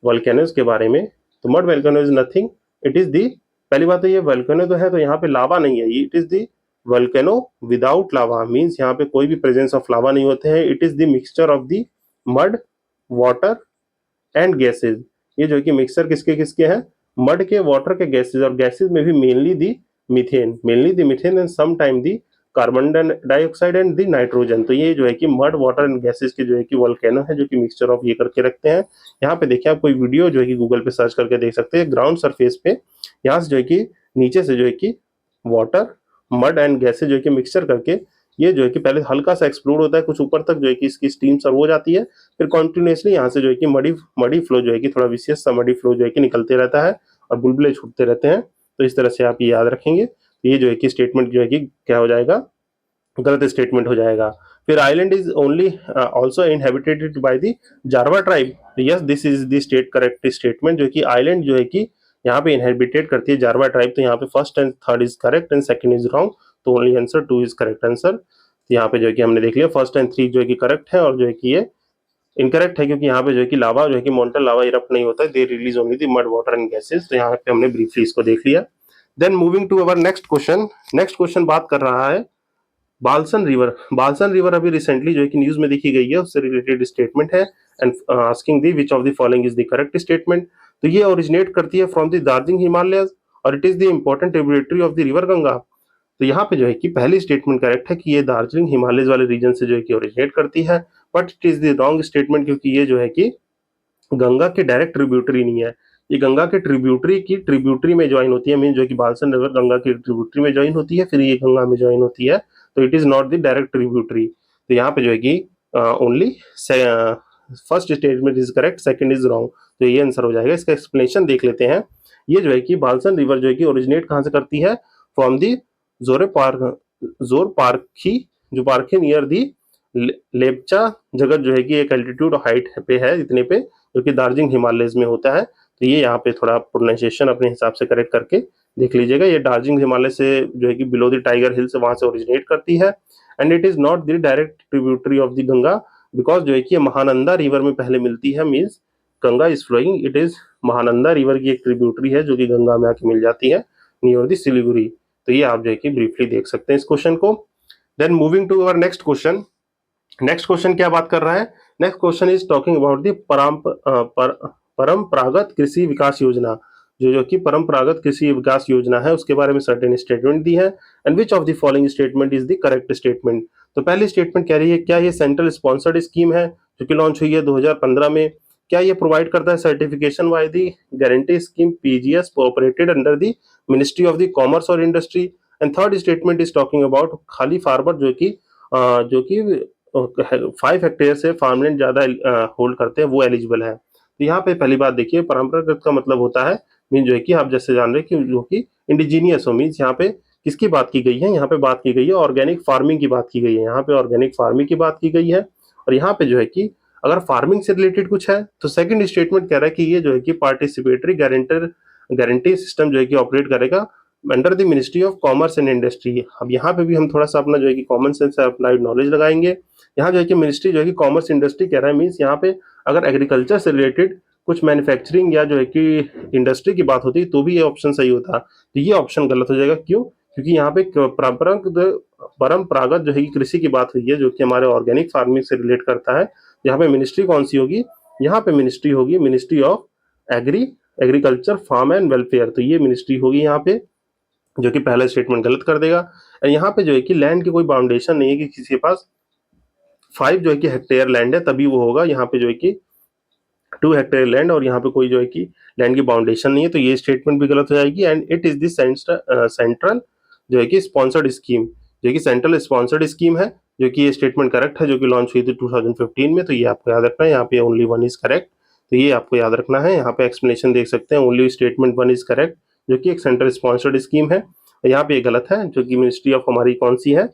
वोल्केनोस के बारे में। तो mud volcano is nothing, it is the, पहली बात तो ये वोल्केनो तो है, तो यहाँ पे लावा नहीं है, it is the volcano without lava, means यहाँ पे कोई भी प्रेजेंस ऑफ लावा नहीं होते हैं। It is the mixture of the mud, water and gases. ये जो कि मिक्सचर किसके किसके हैं, मड के, वाटर के, गैसेज, और गैसेज में भी mainly the methane and some time the carbon dioxide and the nitrogen. तो ये जो है कि मड, वाटर एंड गैसेज के जो है कि वोल्केनो है, जो कि मिक्सचर ऑफ ये करके रखते हैं। यहाँ पे देखिए, आप कोई वीडियो जो है कि गूगल पे सर्च करके देख सकते हैं। ग्राउंड सरफेस पे यहाँ से जो है कि नीचे से जो है कि वाटर, मड एंड गैसेज जो है कि मिक्सचर करके, ये जो है कि पहले हल्का सा एक्सप्लोड होता है, कुछ ऊपर तक जो है कि इसकी स्टीम सर्व हो जाती है, फिर कॉन्टिन्यूसली यहाँ से जो है कि मडी फ्लो जो है कि थोड़ा विशेष सा मडी फ्लो जो है कि निकलते रहता है और बुलबुले छूटते रहते हैं। तो इस तरह से आप ये याद रखेंगे। तो ये जो है कि स्टेटमेंट जो है कि क्या हो जाएगा, गलत स्टेटमेंट हो जाएगा। फिर island is only also inhabited by the Jarawa tribe. Yes, this is the correct statement, जो कि आइलैंड जो है कि यहाँ पे इनहेबिटेट करती है जारवा ट्राइब। तो यहाँ पे first and third is correct and second is wrong, तो only answer 2 is correct answer. तो यहाँ पे जो है कि हमने देख लिया फर्स्ट एंड 3 जो है कि करेक्ट है, और जो है कि ये इनकरेक्ट है, क्योंकि यहाँ पे जो है कि लावा जो है कि मोन्टन लावा इरप्ट नहीं होता है, they release only the mud, water and gases. तो यहाँ पे हमने ब्रीफली इसको देख लिया। Then moving to our next question बात कर रहा है बालसन रिवर अभी रिसेंटली जो है कि न्यूज में देखी गई है, उससे रिलेटेड स्टेटमेंट है, and asking the which of the following is the correct statement. तो ये ओरिजिनेट करती है फ्रॉम द दार्जिलिंग हिमालयस, और it is the important tributary of the river Ganga. तो यहाँ पे जो है कि पहली स्टेटमेंट करेक्ट है कि ये दार्जिलिंग हिमालयस वाले रीजन से जो है कि ओरिजिनेट करती है, but it is the wrong statement, क्योंकि ये जो है कि गंगा के डायरेक्ट ट्रिब्यूटरी नहीं है, ये गंगा के ट्रिब्यूटरी में ज्वाइन होती है, मीन जो कि बालसन रिवर गंगा की ट्रिब्यूटरी में ज्वाइन होती है, फिर ये गंगा में ज्वाइन होती है। तो it is not the direct tributary. तो यहाँ पे जो है कि only first statement is correct, second is wrong, तो ये आंसर हो जाएगा। इसका एक्सप्लेनेशन देख लेते हैं। ये जो है कि बालसन रिवर जो है कि ओरिजिनेट कहाँ से करती है, फ्रॉम दी जोर पार्खी, जो पार्खी नियर दी लेपचा जगत जो है कि एक एल्टीट्यूड हाइट पे है इतने पे, जो कि दार्जिलिंग हिमालयस में होता है। तो ये यहाँ पे थोड़ा प्रोनाउंसिएशन अपने हिसाब से करेक्ट करके देख लीजिएगा। ये दार्जिलिंग हिमालय से जो है कि बिलो द टाइगर हिल से वहां से ओरिजिनेट करती है, and it is not the direct tributary of the Ganga, because जो है कि महानंदा रिवर में पहले मिलती है, means Ganga is flowing, it is Mahananda river की एक ट्रिब्यूटरी है जो कि गंगा में आके मिल जाती है नियर द सिलीगुड़ी। तो ये आप जो है कि ब्रीफली देख सकते हैं इस क्वेश्चन को। Then moving to our next question क्या बात कर रहा है, next question is talking about the Paramparagat Krishi विकास योजना। जो कि परंपरागत कृषि विकास योजना है, उसके बारे में सर्टेन स्टेटमेंट दी है, and which of the following statement is the correct statement. तो पहली स्टेटमेंट कह रही है, क्या ये सेंट्रल स्पॉन्सर्ड स्कीम है जो कि लॉन्च हुई है 2015 में, क्या ये प्रोवाइड करता है certification by the guarantee scheme PGS operated under the ministry of the commerce और industry. And third statement is talking about खाली फार्मर जो कि 5 हेक्टेयर से फार्मलैंड ज्यादा होल्ड करते हैं, वो एलिजिबल है। तो यहाँ पे पहली बात देखिए, परंपरागत का मतलब होता है मीन जो है कि आप जैसे जान रहे हैं कि जो कि इंडिजीनियस हो, मीन्स यहाँ पे किसकी बात की गई है, यहाँ पे बात की गई है ऑर्गेनिक फार्मिंग की बात की गई है, यहाँ पे ऑर्गेनिक फार्मिंग की बात की गई है। और यहाँ पे जो है कि अगर फार्मिंग से रिलेटेड कुछ है तो सेकंड स्टेटमेंट कह रहा है कि ये जो है कि पार्टिसिपेटरी गारंटी सिस्टम जो है कि ऑपरेट करेगा under the ministry of commerce and industry. अब यहाँ पे भी हम थोड़ा सा अपना जो है कि कॉमन सेंस से अप्लाइड नॉलेज लगाएंगे। यहाँ जो है कि मिनिस्ट्री जो है कि कॉमर्स इंडस्ट्री कह रहा है, मीन्स यहाँ पे अगर एग्रीकल्चर से रिलेटेड कुछ मैन्युफैक्चरिंग या जो है कि इंडस्ट्री की बात होती तो भी ये ऑप्शन सही होता। तो ये ऑप्शन गलत हो जाएगा, क्यों? क्योंकि यहाँ पे परंपरागत जो है कि कृषि की बात हुई है जो कि हमारे ऑर्गेनिक फार्मिंग से रिलेट करता है। यहाँ पे मिनिस्ट्री कौन सी होगी? यहाँ पे मिनिस्ट्री होगी ministry of agriculture farm and welfare. तो ये मिनिस्ट्री होगी यहाँ पे, जो कि पहला स्टेटमेंट गलत कर देगा। यहाँ पे जो है कि लैंड की कोई बाउंडेशन नहीं है कि किसी के पास 5 जो है कि हेक्टेयर लैंड है तभी वो होगा। यहाँ पे जो है कि 2 हेक्टेयर लैंड और यहाँ पे कोई जो है कि लैंड की बाउंडेशन नहीं है, तो ये स्टेटमेंट भी गलत हो जाएगी। And it is the central जो है कि स्पॉन्सर्ड स्कीम, जो कि सेंट्रल स्पॉन्सर्ड स्कीम है, जो कि ये स्टेटमेंट करेक्ट है, जो कि लॉन्च हुई थी 2015 में। तो ये आपको याद रखना है, यहाँ पे ओनली वन इज करेक्ट। तो ये आपको याद रखना है। यहाँ पे एक्सप्लेनेशन देख सकते हैं, only statement one is correct, जो कि एक सेंट्रल स्पॉन्सर्ड स्कीम है। यहाँ पे ये गलत है, जो कि मिनिस्ट्री ऑफ हमारी कौन सी है,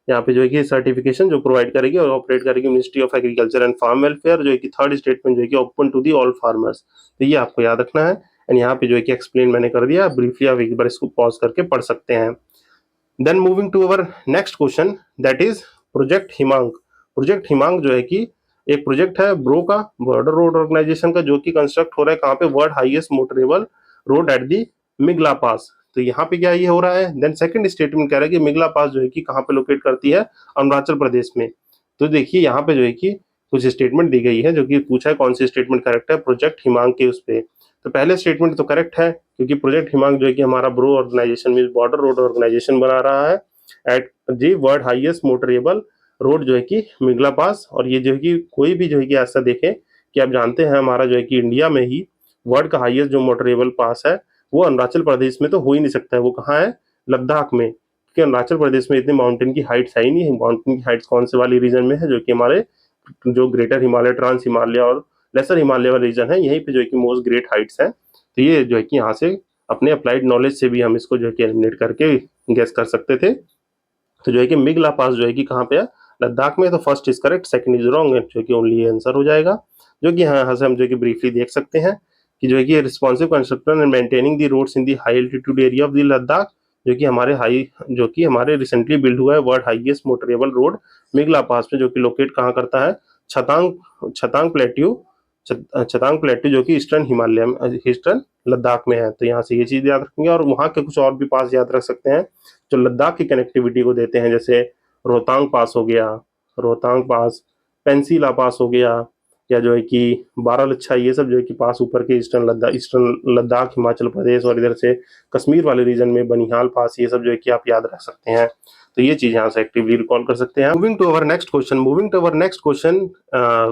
यहाँ पे जो है कि सर्टिफिकेशन जो प्रोवाइड करेगी और ऑपरेट करेगी ministry of agriculture and farm welfare, जो है कि थर्ड स्टेटमेंट जो है कि open to the all farmers. तो ये आपको याद रखना है। एंड यहाँ पे जो है कि एक्सप्लेन मैंने कर दिया, ब्रीफली आप एक बार इसको पॉज करके पढ़ सकते हैं। Then moving to our next question, that is project Himank. Project Himank जो है कि एक प्रोजेक्ट है ब्रो का, बॉर्डर रोड ऑर्गेनाइजेशन का, जो कि कंस्ट्रक्ट हो रहा है कहाँ पे? World highest motorable road at the Migla pass. तो यहाँ पे क्या ये हो रहा है? देन सेकंड स्टेटमेंट कह रहा है कि मिगला पास जो है कि कहाँ पे लोकेट करती है? अरुणाचल प्रदेश में। तो देखिए यहाँ पे जो है कि कुछ स्टेटमेंट दी गई है, जो कि पूछा है कौन सी स्टेटमेंट करेक्ट है प्रोजेक्ट हिमांक के उस पे। तो पहले स्टेटमेंट तो करेक्ट है, क्योंकि प्रोजेक्ट हिमांक जो है कि हमारा BRO organisation mean border road organisation बना रहा है at the world highest motorable road जो है कि मिगला पास। और ये जो है कि कोई भी जो है कि ऐसा देखें कि आप जानते हैं हमारा जो है कि इंडिया में ही वर्ल्ड का हाईएस्ट जो मोटरेबल पास है वो अरुणाचल प्रदेश में तो हो ही नहीं सकता है। वो कहाँ है? लद्दाख में। क्योंकि अरुणाचल प्रदेश में इतनी माउंटेन की हाइट्स है ही नहीं। माउंटेन की हाइट्स कौन से वाली रीजन में है? जो कि हमारे जो ग्रेटर हिमालय, ट्रांस हिमालय और लेसर हिमालय वाला रीजन है, यहीं पे जो है कि मोस्ट ग्रेट हाइट्स हैं। तो ये जो है कि यहाँ से अपने अप्लाइड नॉलेज से भी हम इसको जो है कि एलिमिनेट करके गेस कर सकते थे। तो जो है कि मिगला पास जो है कि कहाँ पे है? लद्दाख में। तो first is correct, second is wrong, जो कि ओनली ये आंसर हो जाएगा। जो कि यहाँ से हम जो है कि ब्रीफली देख सकते हैं कि जो है कि responsive construction and maintaining the roads in the high altitude area of the Ladakh, जो कि हमारे रिसेंटली बिल्ड हुआ है world highest motorable road Migla pass में, जो कि लोकेट कहाँ करता है? छतांग छतांग प्लेट्यू छतांग प्लेट्यू, जो कि ईस्टर्न हिमालय में, ईस्टर्न लद्दाख में है। तो यहाँ से ये चीज याद रखेंगे। और वहाँ के कुछ और भी पास याद रख सकते हैं जो लद्दाख की कनेक्टिविटी को देते हैं, जैसे रोहतांग पास हो गया, रोहतांग पास, पेंसीला पास हो गया, या जो है कि बारालच्छा, ये सब जो है कि पास ऊपर के ईस्टर्न लद्दाख हिमाचल प्रदेश और इधर से कश्मीर वाले रीजन में बनिहाल पास, ये सब जो है कि आप याद रख सकते हैं। तो ये चीज यहाँ से एक्टिवली रिकॉल कर सकते हैं। Moving to our next question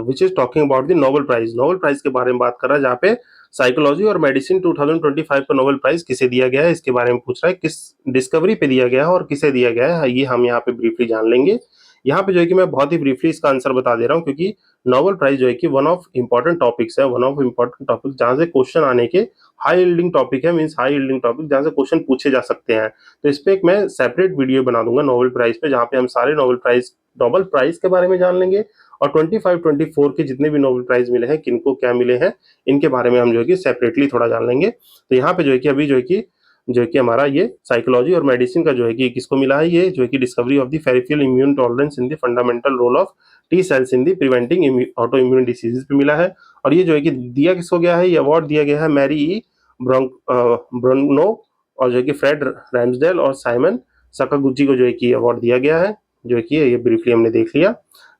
which is talking about the Nobel prize. Nobel prize के बारे में बात कर रहा है, जहाँ पे साइकोलॉजी और मेडिसिन 2025 का नोबेल प्राइज किसे दिया गया है, इसके बारे में पूछ रहा है। किस डिस्कवरी पे दिया गया है और किसे दिया गया है, ये हम यहाँ पे ब्रीफली जान लेंगे। यहाँ पे जो है कि मैं बहुत ही ब्रीफली इसका आंसर बता दे रहा हूँ, क्योंकि नोबेल प्राइज जो है कि वन ऑफ इंपॉर्टेंट टॉपिक्स है, वन ऑफ इंपॉर्टेंट टॉपिक जहाँ से क्वेश्चन आने के हाई यील्डिंग टॉपिक है, मींस हाई यील्डिंग टॉपिक जहाँ से क्वेश्चन पूछे जा सकते हैं। तो इस पे एक मैं सेपरेट वीडियो बना दूंगा नोबेल प्राइज पे, जहाँ पे हम सारे नोबेल प्राइज के बारे में जान लेंगे और 25-24 के जितने भी नोबेल प्राइज मिले हैं, किनको क्या मिले हैं, इनके बारे में हम जो है कि सेपरेटली थोड़ा जान लेंगे। तो यहाँ पे जो है कि अभी जो है कि हमारा ये साइकोलॉजी और मेडिसिन का जो है कि किसको मिला है, ये जो है कि discovery of the peripheral immune tolerance in the fundamental role of T cells in the preventing auto immune diseases पे मिला है। और ये जो है कि दिया किसको गया है? ये अवार्ड दिया गया है मैरी ई ब्रोनो और जो है कि फ्रेड रैम्सडेल और साइमन सकागुची को जो है कि अवार्ड दिया गया है, जो है कि ये ब्रीफली हमने देख लिया।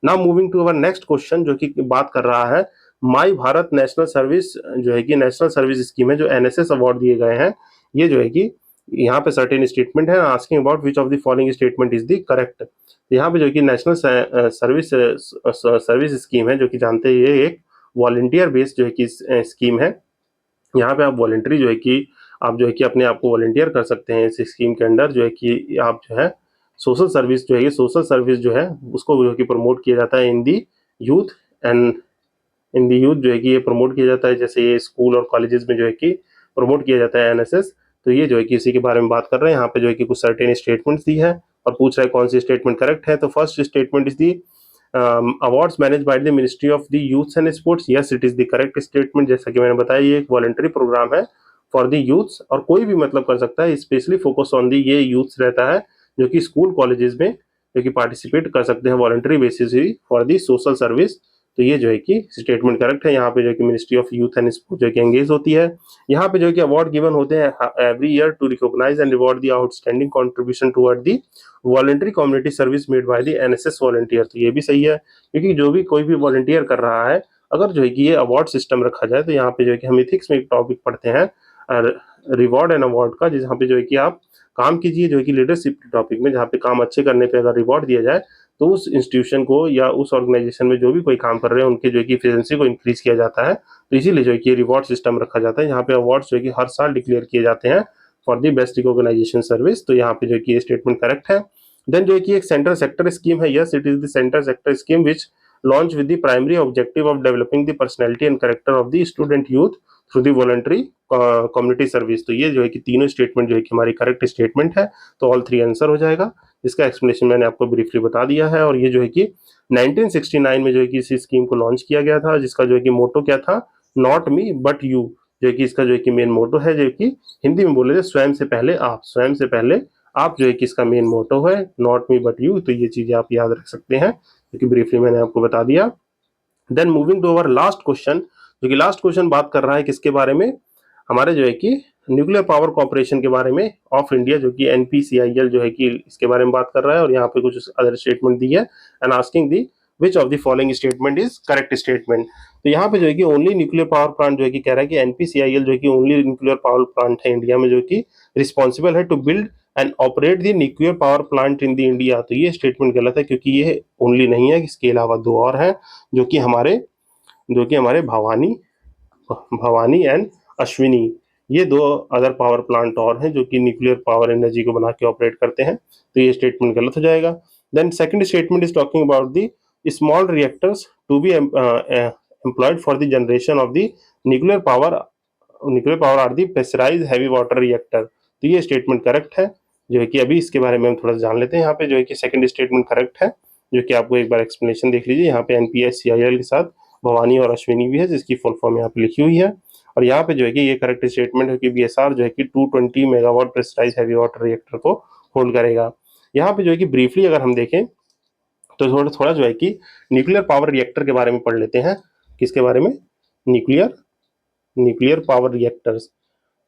Now moving to our next question, जो कि बात कर रहा है माई भारत नेशनल सर्विस, जो है कि नेशनल सर्विस स्कीम है, जो एनएसएस अवार्ड दिए गए हैं। ये जो है कि यहाँ पे सर्टेन स्टेटमेंट है asking about which of the following statement is the correct. यहाँ पे जो कि नेशनल सर्विस स्कीम है, जो कि जानते हैं ये एक वॉलंटियर बेस्ड जो है कि स्कीम है। यहाँ पे आप वॉलंटरी जो है कि आप जो है कि अपने आप को वॉलंटियर कर सकते हैं इस स्कीम के अंडर। जो है कि आप जो है सोशल सर्विस जो है, सोशल सर्विस जो है उसको जो है कि प्रमोट किया जाता है इन दी यूथ एंड जो है कि ये प्रमोट किया जाता है, जैसे ये स्कूल और कॉलेजेस में जो है कि प्रमोट किया जाता है एनएसएस। तो ये जो है कि इसी के बारे में बात कर रहे हैं। यहाँ पे जो है कि कुछ सर्टेन स्टेटमेंट्स दी है और पूछ रहा है कौन सी स्टेटमेंट करेक्ट है। तो first statement is the awards manage by the ministry of the youth and sports. Yes, it is the correct statement. जैसा कि मैंने बताया, ये एक वॉलंटरी प्रोग्राम है फॉर द यूथ्स, और कोई भी मतलब कर सकता है। स्पेशली फोकस ऑन दी ये यूथ्स रहता है जो कि स्कूल कॉलेजेस में जो कि पार्टिसिपेट कर सकते हैं voluntary basis he for the social service. तो ये जो है कि स्टेटमेंट करेक्ट है। यहाँ पे जो है कि ministry of youth and sport जो है कि एंगेज होती है। यहाँ पे जो है कि अवार्ड गिवन होते हैं every year to recognise and reward the outstanding contribution toward the voluntary community service made by the NSS volunteer. तो ये भी सही है, क्योंकि जो भी कोई भी वॉलंटियर कर रहा है, अगर जो है कि ये अवार्ड सिस्टम रखा जाए, तो यहाँ पे जो है कि हम इथिक्स में एक टॉपिक पढ़ते हैं रिवॉर्ड एंड अवार्ड का, जहाँ पे जो है कि आप काम कीजिए जो है कि लीडरशिप टॉपिक में, जहाँ पे काम अच्छे करने पे अगर रिवॉर्ड दिया जाए तो उस इंस्टीट्यूशन को या उस ऑर्गेनाइजेशन में जो भी कोई काम कर रहे हैं उनके जो है कि एफिशिएंसी को इंक्रीज किया जाता है। तो इसीलिए जो है कि रिवॉर्ड सिस्टम रखा जाता है। यहाँ पे अवार्ड्स जो है कि हर साल डिक्लेयर किए जाते हैं for the best recognisation service. तो यहाँ पे जो है कि ये स्टेटमेंट करेक्ट है। देन जो है कि एक सेंट्रल सेक्टर स्कीम है। Yes, it is the central sector scheme which launch with the primary objective of developing the personality and character of the student youth through the voluntary community service. तो ये जो है कि तीनों statement जो है कि हमारी करेक्ट स्टेटमेंट है। तो ऑल थ्री आंसर हो जाएगा। इसका एक्सप्लेनेशन मैंने आपको ब्रीफली बता दिया है। और ये जो है कि 1969 में जो है कि इसी स्कीम को लॉन्च किया गया था, जिसका जो है कि मोटो क्या था, नॉट मी बट यू। जो है कि इसका जो है कि मेन मोटो है, जो कि हिंदी में बोले तो स्वयं से पहले आप, स्वयं से पहले आप जो है कि इसका मेन मोटो है, नॉट मी बट यू। तो ये चीजें आप याद रख सकते हैं, क्योंकि ब्रीफली मैंने आपको बता दिया। Then moving to our last question, जो कि लास्ट क्वेश्चन बात कर रहा है किसके बारे में, हमारे जो है कि न्यूक्लियर पावर कॉर्पोरेशन के बारे में ऑफ इंडिया, जो कि एनपीसीआईएल जो है कि इसके बारे में बात कर रहा है। और यहाँ पे कुछ अदर स्टेटमेंट दी है and asking the which of the following statement is correct statement. तो यहाँ पे जो है कि ओनली न्यूक्लियर पावर प्लांट जो है कि कह रहा है कि एनपीसीआईएल जो है कि ओनली न्यूक्लियर पावर प्लांट है इंडिया में जो कि रिस्पॉन्सिबल है to build and operate the nuclear power plant in the India. तो ये स्टेटमेंट गलत है, क्योंकि ये ओनली नहीं है, इसके अलावा दो और हैं जो कि हमारे भवानी भवानी एंड अश्विनी, ये दो अदर पावर प्लांट और हैं जो कि न्यूक्लियर पावर एनर्जी को बना के ऑपरेट करते हैं। तो ये स्टेटमेंट गलत हो जाएगा। Then second statement is talking about the small reactors to be employed for the generation of the nuclear power are the pressurise heavy water reactor. तो ये स्टेटमेंट करेक्ट है, जो है कि अभी इसके बारे में हम थोड़ा जान लेते हैं। यहाँ पे जो है कि सेकंड स्टेटमेंट करेक्ट है, जो कि आपको एक बार एक्सप्लेनेशन देख लीजिए। यहाँ पे एनपीएससीआईएल के साथ भवानी और अश्विनी भी है, जिसकी फुल फॉर्म यहाँ पे लिखी हुई है। और यहाँ पे जो है कि ये करेक्ट स्टेटमेंट है कि बीएसआर जो है कि 220 megawatt pressurise heavy water reactor को होल्ड करेगा। यहाँ पे जो है कि ब्रीफली अगर हम देखें तो थोड़ा थोड़ा जो है कि न्यूक्लियर पावर रिएक्टर के बारे में पढ़ लेते हैं। किसके बारे में? Nuclear power reactors.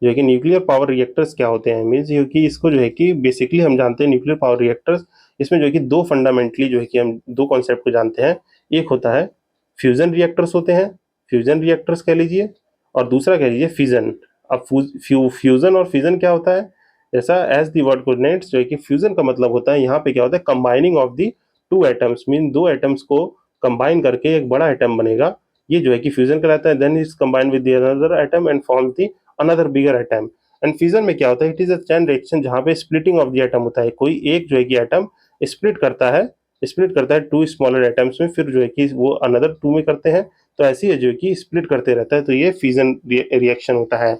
जो है कि न्यूक्लियर पावर रिएक्टर्स क्या होते हैं, मीन्स ये कि इसको जो है कि बेसिकली हम जानते हैं न्यूक्लियर पावर रिएक्टर्स, इसमें जो है कि दो फंडामेंटली जो है कि हम दो कॉन्सेप्ट को जानते हैं। एक होता है फ्यूजन रिएक्टर्स होते हैं, फ्यूजन रिएक्टर्स कह लीजिए, और दूसरा कह लीजिए फिजन। अब फ्यूजन और फिजन क्या होता है? जैसा एज दी वर्ड कोऑर्डिनेट्स, जो है कि फ्यूजन का मतलब होता है, यहाँ पे क्या होता है, combining of the two atoms, mean दो एटम्स को कंबाइन करके एक बड़ा एटम बनेगा, ये जो है कि फ्यूजन कहलाता है। Then is combined with another atom and form the another bigger atom. And fusion में क्या होता है, it is a chain reaction, जहाँ पे स्प्लिटिंग ऑफ द एटम होता है। कोई एक जो है कि एटम स्प्लिट करता है टू स्मॉलर एटम्स में, फिर जो है कि वो अनदर टू में करते हैं। तो ऐसी है जो कि स्प्लिट करते रहता है, तो ये फ्यूजन रिएक्शन होता है।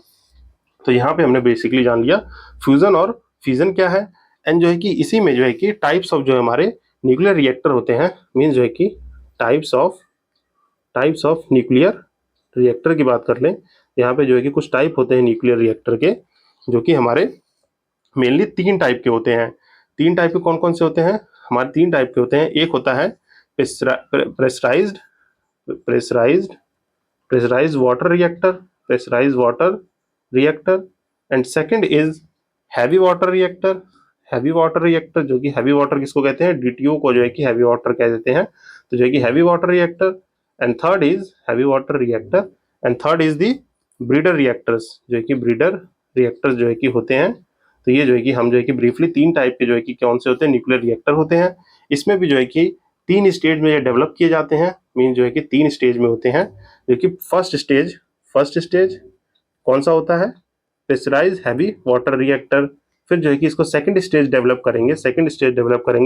तो यहाँ पे हमने बेसिकली जान लिया फ्यूजन और फिजन क्या है। एंड जो है कि इसी में जो है कि टाइप्स ऑफ जो है हमारे न्यूक्लियर रिएक्टर होते हैं, मीन्स जो है कि टाइप्स ऑफ न्यूक्लियर रिएक्टर की बात कर लें, यहाँ पे जो है कि कुछ टाइप होते हैं न्यूक्लियर रिएक्टर के, जो कि हमारे मेनली तीन टाइप के होते हैं। तीन टाइप के कौन कौन से होते हैं? हमारे तीन टाइप के होते हैं। एक होता है pressurised pressurised water reactor and second is heavy water reactor, जो कि हैवी वाटर किसको कहते हैं? डीटीओ को जो है कि हैवी वाटर कह देते हैं। तो जो है कि heavy water reactor and third is heavy water reactor and third is the breeder reactors, जो है कि ब्रीडर रिएक्टर्स जो है कि होते हैं। तो ये जो है कि हम जो है कि ब्रीफली तीन टाइप के जो है कि कौन से होते हैं, न्यूक्लियर रिएक्टर होते हैं। इसमें भी जो है कि तीन स्टेज में डेवलप किए जाते हैं, मीन जो है कि तीन स्टेज में होते हैं। जो कि फर्स्ट स्टेज कौन सा होता है? Pressurise heavy water reactor. फिर जो है कि इसको सेकंड स्टेज डेवलप करेंगे,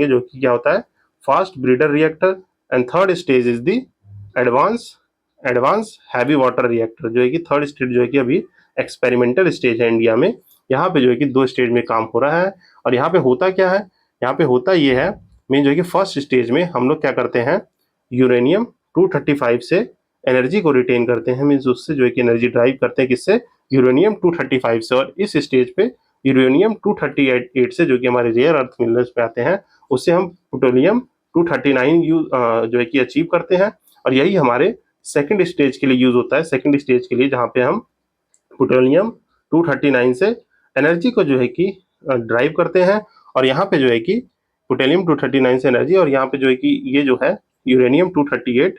जो कि क्या होता है? Fast breeder reactor and third stage is the advance heavy water reactor, जो है कि थर्ड स्टेज जो है कि अभी एक्सपेरिमेंटल स्टेज है इंडिया में। यहाँ पे जो है कि 2 स्टेज में काम हो रहा है। और यहाँ पे होता क्या है, यहाँ पे होता ये है मेन जो है कि फर्स्ट स्टेज में हम लोग क्या करते हैं, यूरेनियम 235 से एनर्जी को रिटेन करते हैं, मीन्स उससे जो है कि एनर्जी ड्राइव करते हैं, किससे, यूरेनियम 235 से। और इस स्टेज पे यूरेनियम 238 से जो कि हमारे रेयर अर्थ मिनरल्स पे आते हैं, उससे हम प्लूटोनियम 239 जो है कि अचीव करते हैं। और यही हमारे सेकंड स्टेज के लिए यूज होता है, सेकंड स्टेज के लिए, जहाँ पे हम प्लूटोनियम 239 से एनर्जी को जो है कि ड्राइव करते हैं। और यहाँ पे जो है कि प्लूटोनियम 239 से एनर्जी, और यहाँ पे जो है कि ये जो है यूरेनियम 238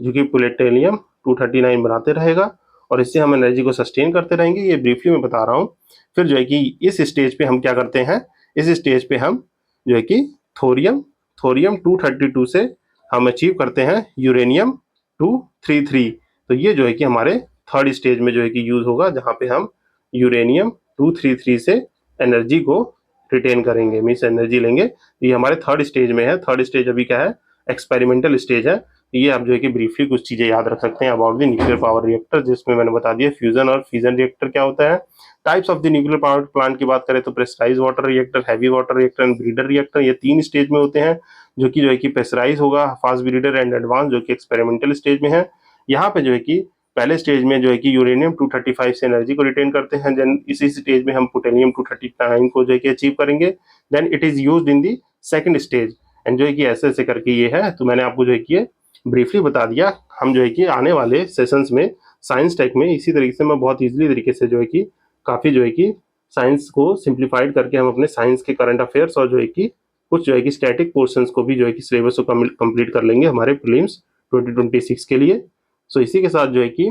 जो कि प्लूटोनियम 239 बनाते रहेगा, और इससे हम एनर्जी को सस्टेन करते रहेंगे। ये ब्रीफली मैं बता रहा हूँ। फिर जो है कि इस स्टेज पे हम क्या करते हैं, इस स्टेज पे हम जो है कि थोरियम थोरियम 232 से हम अचीव करते हैं यूरेनियम 233। तो ये जो है कि हमारे थर्ड स्टेज में जो है कि यूज होगा, जहाँ पे हम यूरेनियम 233 से एनर्जी को रिटेन करेंगे, मीन्स एनर्जी लेंगे। ये हमारे थर्ड स्टेज में है। थर्ड स्टेज अभी क्या है, एक्सपेरिमेंटल स्टेज है। ये आप जो है कि ब्रीफली कुछ चीजें याद रख सकते हैं about the nuclear power reactor, जिसमें मैंने बता दिया फ्यूजन और फिजन रिएक्टर क्या होता है। Types of the nuclear power plant की बात करें तो pressurise water reactor, heavy water reactor and breeder reactor, ये 3 स्टेज में होते हैं, जो है कि प्रेशराइज होगा, फास्ट ब्रीडर एंड एडवांस, जो कि एक्सपेरिमेंटल स्टेज में है। यहाँ पे जो है कि पहले स्टेज में जो है कि यूरेनियम 235 से एनर्जी को रिटेन करते हैं, देन इसी स्टेज में हम प्लूटोनियम 239 को जो है कि अचीव करेंगे, then it is used in the second stage. And जो है कि ऐसे ऐसे करके ये है। तो मैंने आपको जो है कि ब्रीफली बता दिया। हम जो है कि आने वाले सेशंस में साइंस टेक में इसी तरीके से मैं बहुत इजीली तरीके से जो है कि काफ़ी जो है कि साइंस को सिंप्लीफाइड करके हम अपने साइंस के करंट अफेयर्स और जो है कि कुछ जो है कि स्टैटिक पोर्शंस को भी जो है कि सिलेबस को कंप्लीट कर लेंगे हमारे प्रीलिम्स 2026 के लिए। सो इसी के साथ जो है कि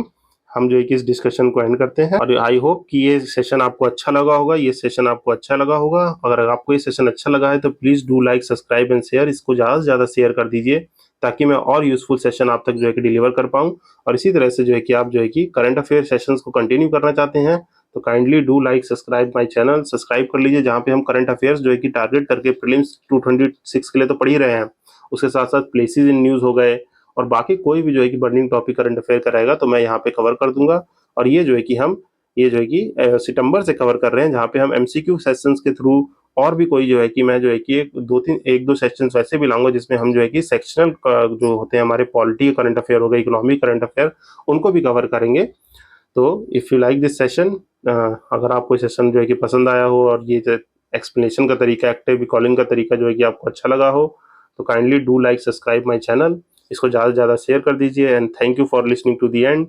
हम जो है कि इस डिस्कशन को एंड करते हैं। और आई होप कि ये सेशन आपको अच्छा लगा होगा, ये सेशन आपको अच्छा लगा होगा। अगर आपको ये सेशन अच्छा लगा है तो please do like, subscribe and share. इसको ज़्यादा से ज़्यादा शेयर कर दीजिए, ताकि मैं और यूजफुल सेशन आप तक जो है कि डिलीवर कर पाऊँ। और इसी तरह से जो है कि आप जो है कि करंट अफेयर सेशंस को कंटिन्यू करना चाहते हैं तो kindly do like, subscribe my channel, subscribe कर लीजिए, जहाँ पे हम करंट अफेयर्स जो है कि टारगेट करके प्रीलिम्स 226 के लिए तो पढ़ ही रहे हैं, उसके साथ साथ प्लेसेस इन न्यूज़ हो गए, और बाकी कोई भी जो है कि बर्निंग टॉपिक करंट अफेयर का रहेगा तो मैं यहाँ पे कवर कर दूंगा। और ये जो है कि हम ये जो है कि सितंबर से कवर कर रहे हैं, जहाँ पे हम एमसीक्यू सेशंस के थ्रू, और भी कोई जो है कि मैं जो है कि एक दो सेक्शंस वैसे भी लाऊंगा, जिसमें हम जो है कि सेक्शनल जो होते हैं हमारे पॉलिटी करंट अफेयर हो गए, इकोनॉमिक करंट अफेयर, उनको भी कवर करेंगे। तो if you like this session, अगर आपको सेशन जो है कि पसंद आया हो और ये एक्सप्लेनेशन का तरीका, एक्टिव रिकॉलिंग का तरीका जो है कि आपको अच्छा लगा हो, तो kindly do like, subscribe my channel. इसको ज़्यादा से ज़्यादा शेयर कर दीजिए। And thank you for listening to the end.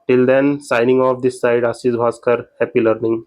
Till then, signing off this side, Ashish Bhaskar. Happy learning.